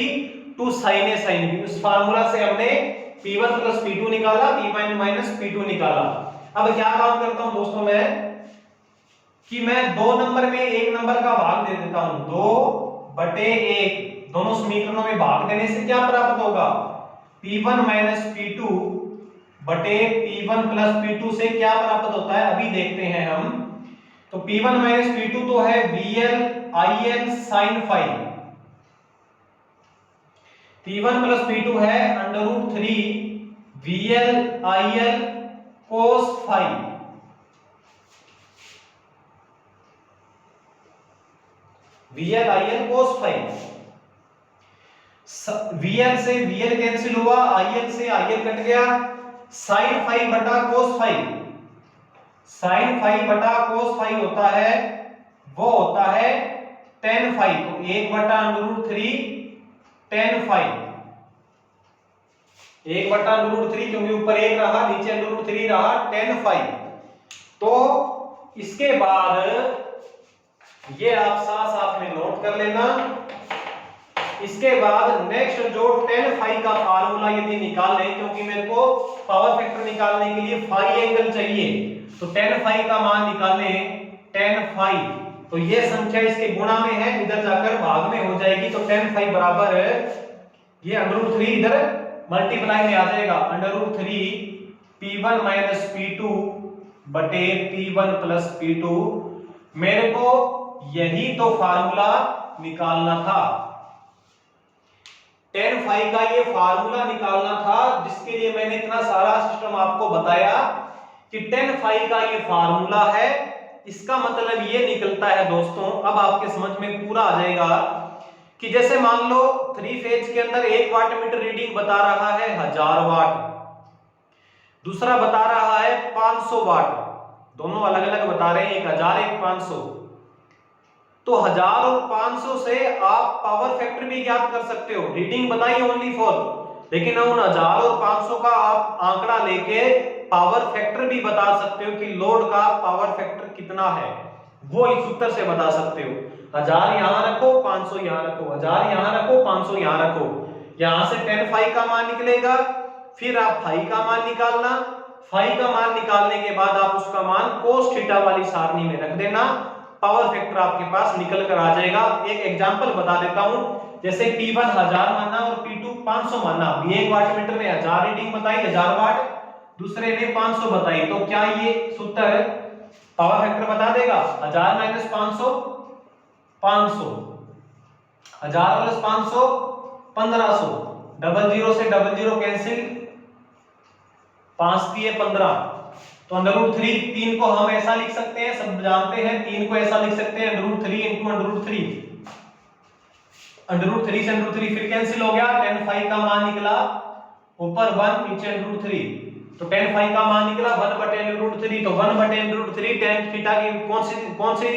2 sin a sin b। उस फार्मूला से हमने P1 + P2 निकाला, P1 - P2 निकाला। अब क्या काम करता हूं दोस्तों मैं, कि मैं 2 नंबर में 1 नंबर का भाग दे देता हूं, 2/1, दोनों समीकरणों में भाग देने से क्या प्राप्त होगा, P1 - P2 बटे P1 प्लस P2 से क्या प्राप्त होता है अभी देखते हैं हम। तो P1 माइनस P2 तो है VL IL sin phi. P1 plus P2 है √3 VL IL cos phi. VL IL cos phi. VL से VL कैंसिल हुआ, IL से IL कट गया, sin फाइ बटा cos फाइ। sin फाइ बटा cos फाइ होता है, वो होता है tan फाइ। तो 1 बटा √3 tan फाइ, 1 बटा √3 क्योंकि ऊपर 1 रहा नीचे √3 रहा, tan फाइ। तो इसके बाद ये आप साथ साथ में नोट कर लेना। इसके बाद नेक्स्ट जो tan फाइ का फार्मूला यदि निकालने, क्योंकि मेरे को पावर फैक्टर निकालने के लिए फाइ एंगल चाहिए, तो tan फाइ का मान निकालने tan फाइ। तो ये संख्या इसके गुणा में है, इधर जाकर भाग में हो जाएगी। तो tan फाइ बराबर है ये √3 इधर मल्टीप्लाई में आ जाएगा, √3 P1 माइनस P2 बटे P1 प्लस P2। मेरे को यही तो फार्मूला निकालना था, tan फाइ का ये फार्मूला निकालना था, जिसके लिए मैंने इतना सारा सिस्टम आपको बताया कि tan फाइ का ये फार्मूला है। इसका मतलब ये निकलता है दोस्तों, अब आपके समझ में पूरा आ जाएगा कि जैसे मान लो 3 फेज के अंदर 1 वाट मीटर रीडिंग बता रहा है 1000 वाट, दूसरा बता रहा है 500 वाट, दोनों अलग अलग बता रहे हैं, 1000 एक 500। तो 1000 और 500 से आप पावर फैक्टर भी ज्ञात कर सकते हो। रीडिंग बताइए ओनली फॉर, लेकिन उन 1000 और 500 का आप आंकड़ा लेके पावर फैक्टर भी बता सकते हो कि लोड का पावर फैक्टर कितना है, वो इस सूत्र से बता सकते हो। 1000 यहां रखो, 500 यहां रखो, 1000 यहां रखो, 500 यहां रखो, यहां से tan फाइ का मान निकलेगा। फिर आप फाइ का मान निकालना, फाइ का मान निकालने के बाद आप उसका मान cos थीटा वाली सारणी में रख देना, पावर फैक्टर आपके पास निकल कर आ जाएगा। एक एग्जांपल बता देता हूं, जैसे P1 1000 माना और P2 500 माना, एक वाट मीटर में 1000 रीडिंग बताई 1000 वाट, दूसरे ने 500 बताई, तो क्या ये सूत्र पावर फैक्टर बता देगा? 1000 माइनस 500 500, 1000 प्लस 500 1500, डबल जीरो से डबल जीरो कैंसिल, 5 दिए 15। तो √3 3 को हम ऐसा लिख सकते हैं, सब जानते हैं 3 को ऐसा लिख सकते हैं √3 इंटू √3, √3 से √3 फिर कैंसिल हो गया, tan फाइ का मान निकला ऊपर 1 नीचे √3, तो tan फाइ का मान निकला 1 बटे √3। तो 1 बटे √3 tan थीटा की कौन सी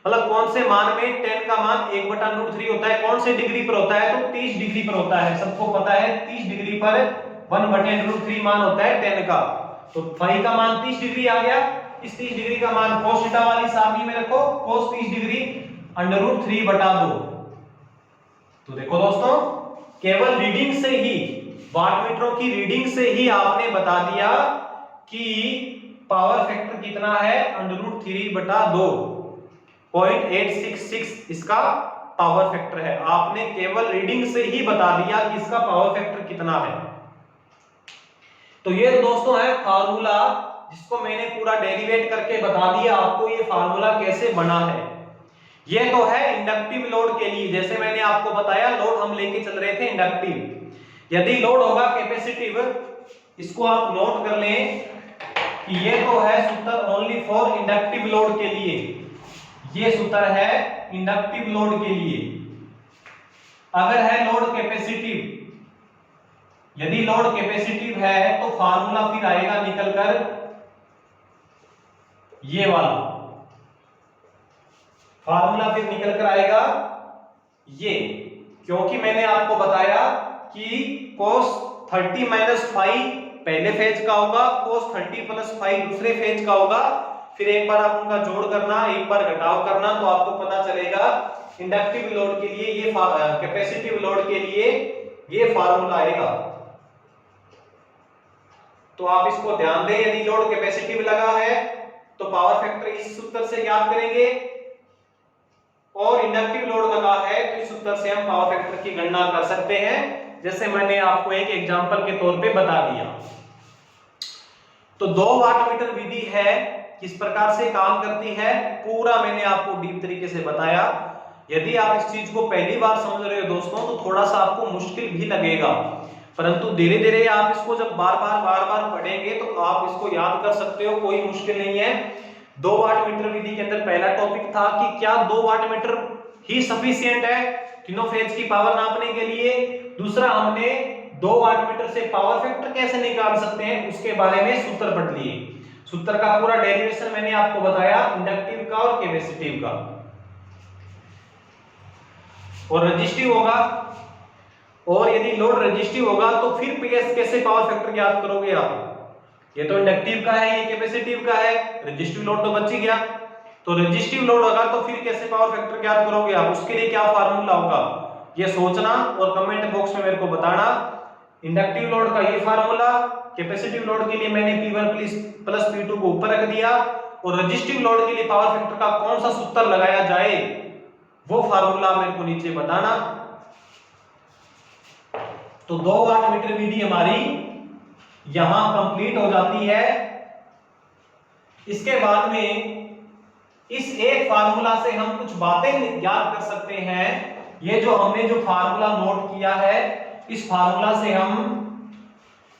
मतलब कौन से मान में tan का मान 1 बटा √3 होता है, कौन से डिग्री पर होता है? तो 30 डिग्री पर होता है, सबको पता है 30 डिग्री पर 1 बटे √3 मान होता है tan का। तो फाइ का मान 30 डिग्री आ गया, इस 30 डिग्री का मान cos थीटा वाली सारणी में रखो, cos 30 डिग्री √3 बटा 2। तो देखो दोस्तों, केवल रीडिंग से ही, वाट मीटरों की रीडिंग से ही आपने बता दिया कि पावर फैक्टर कितना है, √3 बटा 2, 0.866 इसका पावर फैक्टर है। आपने केवल रीडिंग से ही बता दिया कि इसका पावर फैक्टर कितना है। तो ये दोस्तों है फार्मूला, जिसको मैंने पूरा डेरिवेट करके बता दिया आपको ये फार्मूला कैसे बना है। ये तो है इंडक्टिव लोड के लिए, जैसे मैंने आपको बताया लोड हम लेके चल रहे थे इंडक्टिव। यदि लोड होगा कैपेसिटिव, इसको आप नोट कर लें कि ये तो है सूत्र ओनली फॉर इंडक्टिव लोड के लिए, ये सूत्र है इंडक्टिव लोड के लिए। अगर है लोड कैपेसिटिव, यदि लोड कैपेसिटिव है तो फार्मूला फिर आएगा निकलकर ये वाला फार्मूला, फिर निकल कर आएगा ये, क्योंकि मैंने आपको बताया कि cos 30 माइनस फाइ पहले फेज का होगा, cos 30 प्लस फाइ दूसरे फेज का होगा, फिर एक बार आप उनका जोड़ करना, एक बार घटाव करना, तो आपको पता चलेगा इंडक्टिव लोड के लिए ये, कैपेसिटिव लोड के लिए ये फार्मूला आएगा। तो आप इसको ध्यान दें, यदि लोड कैपेसिटिव लगा है तो पावर फैक्टर इस सूत्र से ज्ञात करेंगे, और इंडक्टिव लोड लगा है तो इस सूत्र से हम पावर फैक्टर की गणना कर सकते हैं, जैसे मैंने आपको एक एग्जांपल के तौर पे बता दिया। तो 2 वाट मीटर विधि है, किस प्रकार से काम करती है पूरा मैंने आपको डीप तरीके से बताया। यदि आप इस चीज को पहली बार समझ रहे हो दोस्तों तो थोड़ा सा आपको मुश्किल भी लगेगा, परंतु धीरे धीरे आप इसको जब बार बार पढ़ेंगे तो आप इसको याद कर सकते हो, कोई मुश्किल नहीं है। 2 वाट मीटर विधि के अंदर पहला टॉपिक था कि क्या 2 वाट मीटर ही सफिशिएंट है तीनों फेज की पावर नापने के लिए। दूसरा हमने 2 वाट मीटर से पावर फैक्टर कैसे निकाल सकते हैं उसके बारे में सूत्र पढ़ लिए। सूत्र का पूरा डेरिवेशन मैंने आपको बताया, इंडक्टिव का और कैपेसिटिव का। और रेजिस्टिव होगा, और यदि लोड रेजिस्टिव होगा तो फिर PS कैसे पावर फैक्टर ज्ञात करोगे आप। ये तो इंडक्टिव का है, ये कैपेसिटिव का है, रेजिस्टिव लोड तो बच ही गया। तो रेजिस्टिव लोड होगा तो फिर कैसे पावर फैक्टर ज्ञात करोगे आप, उसके लिए क्या फार्मूला होगा ये सोचना और कमेंट बॉक्स में मेरे को बताना। इंडक्टिव लोड का ये फार्मूला, कैपेसिटिव लोड के लिए मैंने P1 प्लस P2 को ऊपर रख दिया, और रेजिस्टिव लोड के लिए पावर फैक्टर का कौन सा सूत्र लगाया जाए वो फार्मूला मेरे को नीचे बताना। तो 2 वाट मीटर विधि हमारी यहां कंप्लीट हो जाती है। इसके बाद में इस एक फार्मूला से हम कुछ बातें याद कर सकते हैं। ये जो हमने जो फार्मूला नोट किया है इस फार्मूला से हम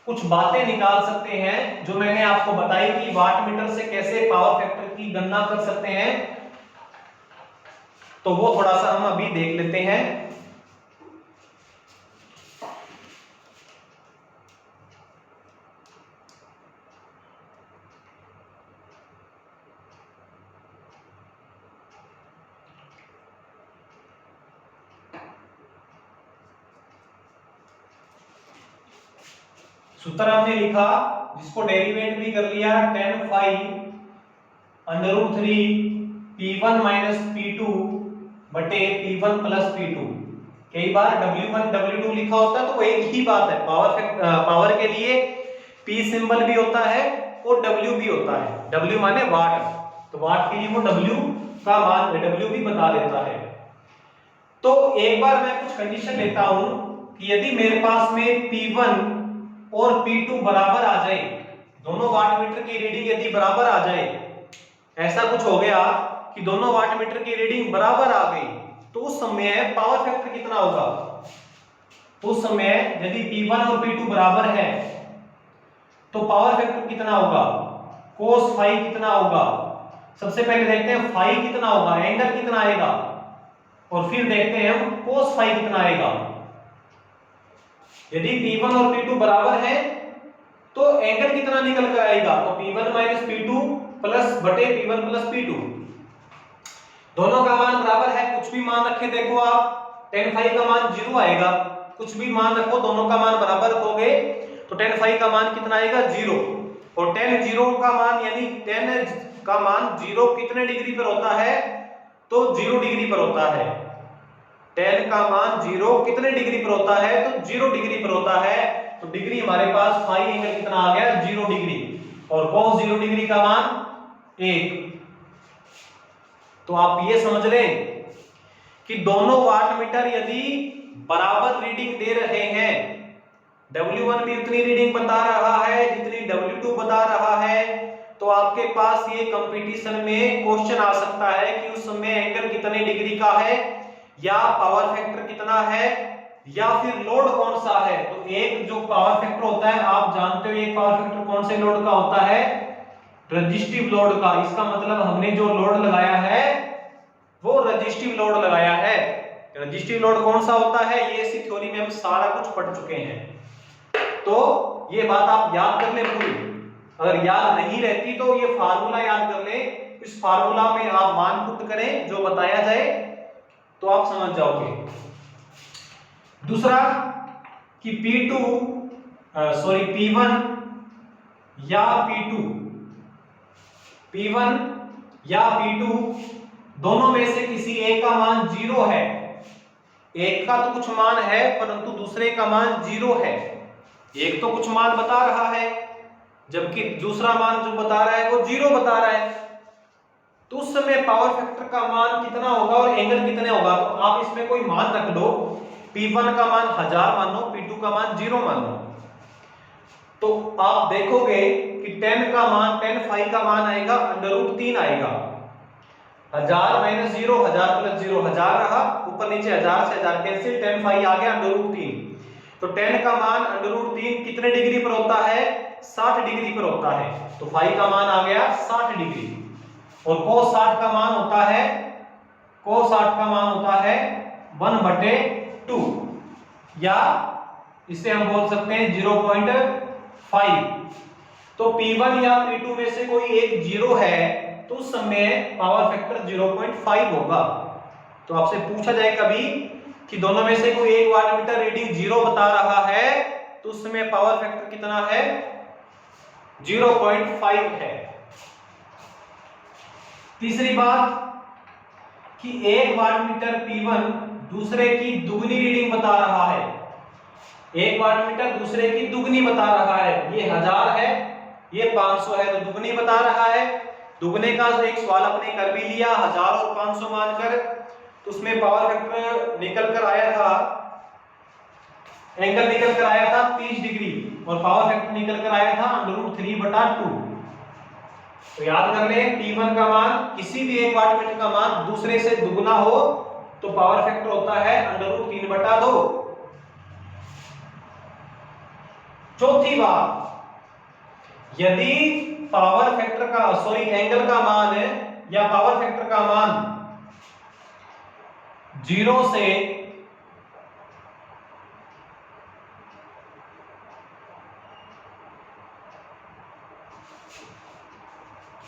कुछ बातें निकाल सकते हैं जो मैंने आपको बताई कि वाट मीटर से कैसे पावर फैक्टर की गणना कर सकते हैं। तो वो थोड़ा सा हम अभी देख लेते हैं। सूत्र हमने लिखा जिसको डेरिवेट भी कर लिया, tan phi √3 P1 minus P2 बटे P1 प्लस P2। कई बार W1 W2 लिखा होता है तो वो एक ही बात है। पावर के लिए P सिंबल भी होता है और W भी होता है। W माने वाट, तो वाट के लिए वो W का मान W भी बता देता है। तो एक बार मैं कुछ कंडीशन लेता हूं कि यदि मेरे पास में P1 और P2 बराबर आ जाए, दोनों वाट मीटर की रीडिंग यदि बराबर आ जाए, ऐसा कुछ हो गया कि दोनों वाट मीटर की रीडिंग बराबर आ गई, तो उस समय पावर फैक्टर कितना होगा। तो उस समय यदि P1 और P2 बराबर है तो पावर फैक्टर कितना होगा, cos phi कितना होगा। सबसे पहले देखते हैं phi कितना होगा, एंगल कितना आएगा, और फिर देखते हैं हम cos phi कितना आएगा। यदि P1 और P2 बराबर है तो एंगल कितना निकल कर आएगा, तो P1 माइनस P2 प्लस बटे P1 प्लस P2। दोनों का मान बराबर है, कुछ भी मान रखे देखो आप, tan phi का मान 0 आएगा। कुछ भी मान रखो, दोनों का मान बराबर रखोगे तो tan phi का मान कितना आएगा 0, और tan 0 का मान यानी tan का मान 0 कितने डिग्री पर होता है, तो 0 डिग्री पर होता है। tan का मान 0 कितने डिग्री पर होता है, तो 0 डिग्री पर होता है। तो डिग्री हमारे पास फाई एंगल कितना आ गया 0 डिग्री, और cos 0 डिग्री का मान 1। तो आप ये समझ लें कि दोनों वाट मीटर यदि बराबर रीडिंग दे रहे हैं, W1 भी उतनी रीडिंग बता रहा है जितनी W2 बता रहा है, तो आपके पास ये कंपटीशन में क्वेश्चन आ सकता है कि उस समय एंगल कितने डिग्री का है, या पावर फैक्टर कितना है, या फिर लोड कौन सा है। तो एक जो पावर फैक्टर होता है आप जानते हो, एक पावर फैक्टर कौन से लोड का होता है, रेजिस्टिव लोड का। इसका मतलब हमने जो लोड लगाया है वो रेजिस्टिव लोड लगाया है। रेजिस्टिव लोड कौन सा होता है ये इसी थ्योरी में हम सारा कुछ पढ़ चुके हैं। तो ये बात आप याद कर ले पूरी, अगर याद नहीं रहती तो ये फार्मूला याद कर ले, इस फार्मूला में आप मान पुट करें जो बताया जाए तो आप समझ जाओगे। दूसरा कि P1 या P2 दोनों में से किसी एक का मान 0 है। एक का तो कुछ मान है परंतु दूसरे का मान 0 है। एक तो कुछ मान बता रहा है जबकि दूसरा मान जो बता रहा है वो 0 बता रहा है। तो उस समय पावर फैक्टर का मान कितना होगा और एंगल कितने होगा, तो आप इसमें कोई मान रख लो। P1 का मान 1000 मानो, P2 का मान 0 मानो। तो आप देखोगे कि 10 का मान 10 फाई का मान आएगा √3 आएगा। 1000 - 0 1000 + 0 1000 रहा, ऊपर नीचे 1000 से 1000 कैंसिल, 10 फाई आ गया √3। तो 10 का मान √3 कितने डिग्री पर होता है? 60 डिग्री पर होता है। तो फाई का मान आ गया 60 डिग्री। और cos 60 का मान होता है 1/2, या इसे हम बोल सकते हैं 0.5। तो P1 या P2 में से कोई एक 0 है तो उस समय पावर फैक्टर 0.5 होगा। तो आपसे पूछा जाए कभी कि दोनों में से कोई एक वाटमीटर रीडिंग 0 बता रहा है तो उस समय पावर फैक्टर कितना है? 0.5 है। तीसरी बात कि एक वाटमीटर P1 दूसरे की दुगनी रीडिंग बता रहा है। एक वाटमीटर दूसरे की दुगनी बता रहा है। ये 1000 है, ये 500 है, तो दुगनी बता रहा है। दुगने का एक सवाल अपने कर भी लिया 1000 और 500 मानकर, तो उसमें पावर फैक्टर निकल कर आया था, एंगल निकल कर आया था 30 डिग्री और पावर फैक्टर निकल कर आया था √3/2। तो याद कर लें, P1 का मान, किसी भी एक वाटमीटर का मान दूसरे से दुगना हो तो पावर फैक्टर होता है √3/2। चौथी बात, यदि पावर फैक्टर का एंगल का मान है या पावर फैक्टर का मान 0 से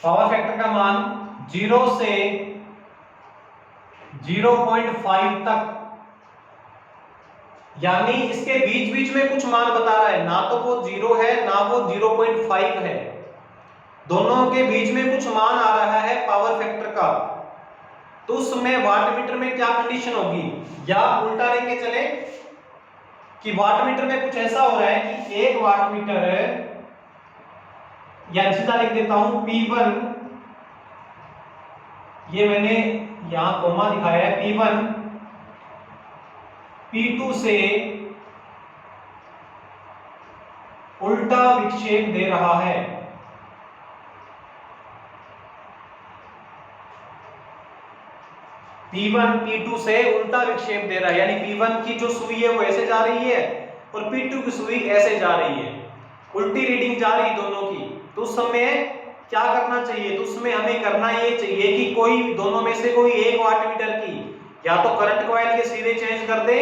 पावर फैक्टर का मान 0 से 0.5 तक, यानी इसके बीच बीच में कुछ मान बता रहा है, ना तो वो 0 है ना वो 0.5 है, दोनों के बीच में कुछ मान आ रहा है पावर फैक्टर का, तो उस समय वाटमीटर में क्या कंडीशन होगी? या उल्टा लेके चले कि वाटमीटर में कुछ ऐसा हो रहा है कि एक वाटमीटर है, या सीधा लिख देता हूं P1, ये मैंने यहां कोमा दिखाया है, P1 P2 से उल्टा विक्षेप दे रहा है। P1 P2 से उल्टा विक्षेप दे रहा है, यानी P1 की जो सुई है वो ऐसे जा रही है और P2 की सुई ऐसे जा रही है, उल्टी रीडिंग जा रही दोनों की। तो उस समय क्या करना चाहिए? तो उसमें हमें करना ये चाहिए कि कोई दोनों में से कोई एक वाटमीटर की या तो करंट कॉइल के सिरे चेंज कर दे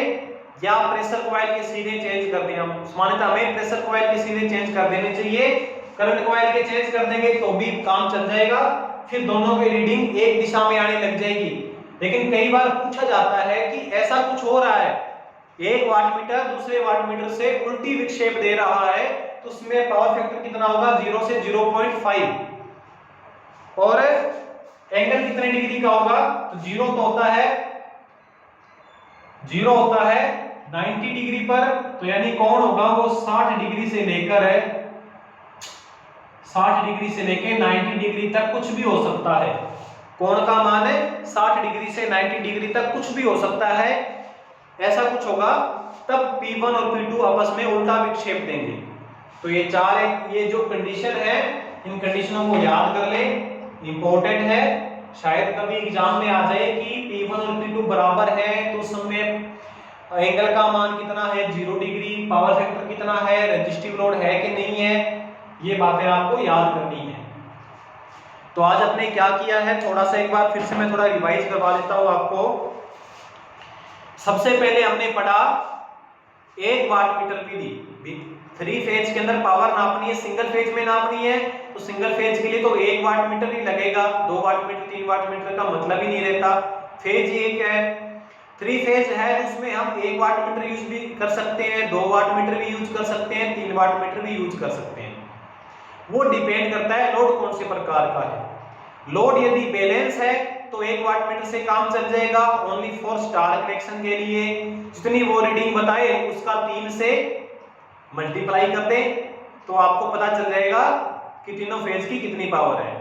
या प्रेशर कॉइल के सिरे चेंज कर दें। हम सामान्यतः हमें प्रेशर कॉइल के सिरे चेंज कर देने चाहिए, करंट कॉइल के चेंज कर देंगे तो भी काम चल जाएगा, फिर दोनों की रीडिंग एक दिशा में आने लग जाएगी। लेकिन कई बार पूछा जाता है कि ऐसा कुछ हो रहा है, एक वाटमीटर दूसरे वाटमीटर से उल्टी विक्षेप दे रहा है, तो उसमें पावर फैक्टर कितना होगा? 0 से 0.5। और एंगल कितने डिग्री का होगा? तो 0 तो होता है 90 डिग्री पर, तो यानी कौन होगा वो 60 डिग्री से लेकर 90 डिग्री तक कुछ भी हो सकता है। कोण का मान है 60 डिग्री से 90 डिग्री तक कुछ भी हो सकता है, ऐसा कुछ होगा तब P1 और P2 आपस में उल्टा विक्षेप देंगे। तो ये ये जो कंडीशन है, इन कंडीशनों को याद कर ले, इंपॉर्टेंट है। शायद कभी एग्जाम में आ जाए कि P1 और P2 बराबर है तो उस समय एंगल का मान कितना है? 0 डिग्री, पावर फैक्टर कितना है, रेजिस्टिव लोड है कि नहीं है, ये बातें आपको याद करनी है। तो आज आपने क्या किया है, थोड़ा सा एक बार फिर से मैं थोड़ा रिवाइज करवा देता हूं आपको। सबसे पहले हमने पढ़ा एक वाटमीटर विधि, 3 फेज के अंदर पावर नापनी है, सिंगल फेज में नापनी है, तो सिंगल फेज के लिए तो 1 वाटमीटर ही लगेगा, 2 वाटमीटर 3 वाटमीटर का मतलब ही नहीं रहता। फेज एक है, 3 फेज है, उसमें हम 1 वाटमीटर यूज भी कर सकते हैं, 2 वाटमीटर भी यूज कर सकते हैं, 3 वाटमीटर भी यूज कर सकते हैं। वो डिपेंड करता है लोड कौन से प्रकार का है। लोड यदि बैलेंस है तो 1 वाटमीटर से काम चल जाएगा, ओनली फॉर स्टार कनेक्शन के लिए। जितनी वो रीडिंग बताए उसका 3 से मल्टीप्लाई कर दें तो आपको पता चल जाएगा कि तीनों फेज की कितनी पावर है।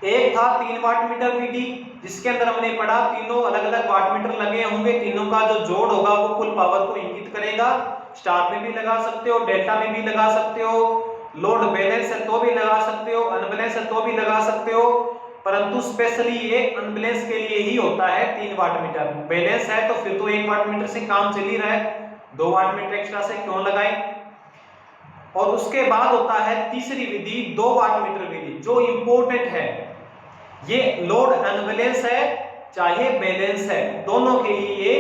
एक था 3 वाटमीटर विधि, जिसके अंदर हमने पढ़ा तीनों अलग अलग वाटमीटर लगे होंगे, तीनों का जो जोड़ होगा वो कुल पावर को इंगित करेगा। स्टार में भी लगा सकते हो, डेल्टा में भी लगा सकते हो, लोड बैलेंस है तो भी लगा सकते हो, अनबैलेंस है तो भी लगा सकते हो, परंतु स्पेशली ये अनबैलेंस के लिए ही होता है 3 वाट मीटर। बैलेंस है तो फिर तो 1 वाट मीटर से काम चल ही रहा है, 2 वाट मीटर एक्स्ट्रा से क्यों लगाएं। और उसके बाद होता है तीसरी विधि 2 वाट मीटर विधि, जो इंपॉर्टेंट है। ये लोड अनबैलेंस है चाहे बैलेंस है, दोनों के लिए ये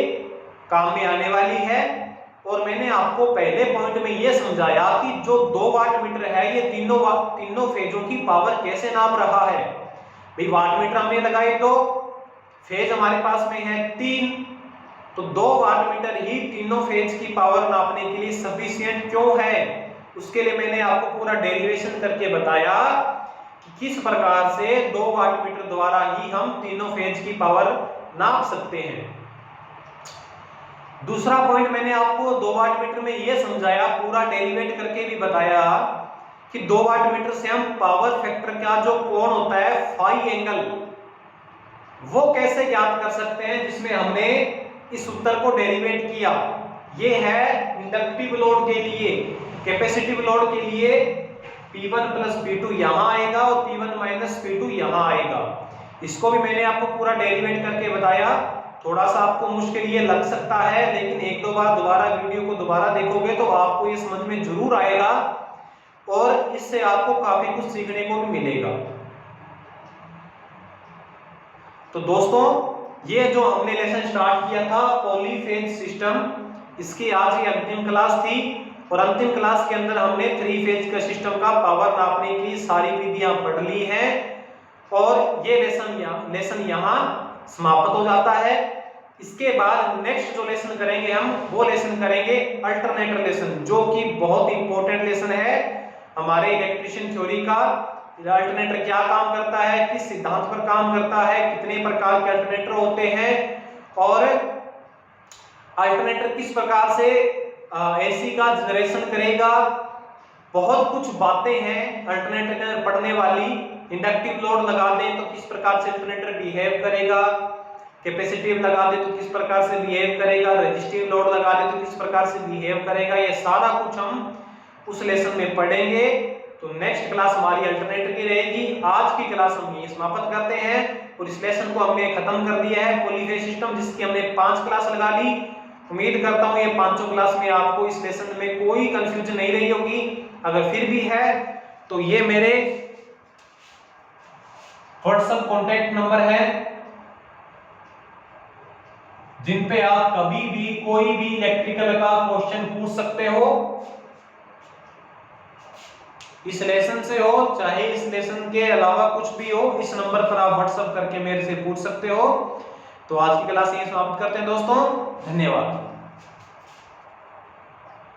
काम में आने वाली है। और मैंने आपको पहले पॉइंट में ये समझाया कि जो 2 वाट मीटर है ये तीनों फेजों की पावर कैसे नाप रहा है। भाई वाट मीटर हमने लगाए 2, फेज हमारे पास में है 3, तो 2 वाट मीटर ही तीनों फेज की पावर नापने के लिए सफिशिएंट क्यों है, उसके लिए मैंने आपको पूरा डेरिवेशन करके बताया कि किस प्रकार से 2 वाट मीटर द्वारा ही हम तीनों फेज की पावर नाप सकते हैं। दूसरा पॉइंट मैंने आपको 2 वाट मीटर में यह समझाया, पूरा डेरिवेट करके भी बताया कि 2 वाट मीटर से हम पावर फैक्टर का जो कोण होता है फाई एंगल, वो कैसे ज्ञात कर सकते हैं, जिसमें हमने इस उत्तर को डेरिवेट किया। ये है इंडक्टिव लोड के लिए। कैपेसिटिव लोड के लिए P1 प्लस P2 यहां आएगा और P1 माइनस P2 यहां आएगा। इसको भी मैंने आपको पूरा डेरिवेट करके बताया। थोड़ा सा आपको मुश्किल ये लग सकता है, लेकिन एक दो बार दोबारा वीडियो को दोबारा देखोगे तो आपको ये समझ में जरूर आएगा और इससे आपको काफी कुछ सीखने को भी मिलेगा। तो दोस्तों, ये जो हमने लेसन स्टार्ट किया था पॉलीफेज सिस्टम, इसकी आज ये अंतिम क्लास थी और अंतिम क्लास के अंदर हमने 3 फेज का सिस्टम का पावर नापने की सारी विधियां पढ़ ली हैं और ये लेसन यहाँ समाप्त हो जाता है। इसके बाद नेक्स्ट जो लेसन करेंगे हम, वो लेसन करेंगे अल्टरनेटर लेसन, जो कि बहुत इंपॉर्टेंट लेसन है हमारे इलेक्ट्रिशियन थ्योरी का। अल्टरनेटर क्या काम करता है, किस सिद्धांत पर काम करता है, कितने प्रकार के अल्टरनेटर होते हैं और अल्टरनेटर किस प्रकार से एसी का जनरेशन करेगा। बहुत कुछ बातें हैं अल्टरनेटर के अंदर पढ़ने वाली। इंडक्टिव लोड लगा दें तो किस प्रकार से अल्टरनेटर बिहेव करेगा, कैपेसिटिव लगा दे तो किस प्रकार से बिहेव करेगा, रेजिस्टिव लोड लगा दे तो किस प्रकार से बिहेव करेगा, ये सारा कुछ हम उस लेसन में पढ़ेंगे। तो नेक्स्ट क्लास हमारी अल्टरनेटर की रहेगी। आज की क्लास हम ये समाप्त करते हैं और इस लेसन को हमने खत्म कर दिया है पॉलीफेज सिस्टम, जिसकी हमने 5 क्लास लगा ली। उम्मीद करता हूं ये 5 क्लास में आपको इस लेसन में कोई कंफ्यूजन नहीं रही होगी। अगर फिर भी है तो ये मेरे व्हाट्सएप कॉन्टैक्ट नंबर है, जिन पे आप कभी भी कोई भी इलेक्ट्रिकल का क्वेश्चन पूछ सकते हो। इस लेसन से हो चाहे इस लेसन के अलावा कुछ भी हो, इस नंबर पर आप व्हाट्सएप करके मेरे से पूछ सकते हो। तो आज की क्लास यहीं समाप्त करते हैं दोस्तों, धन्यवाद।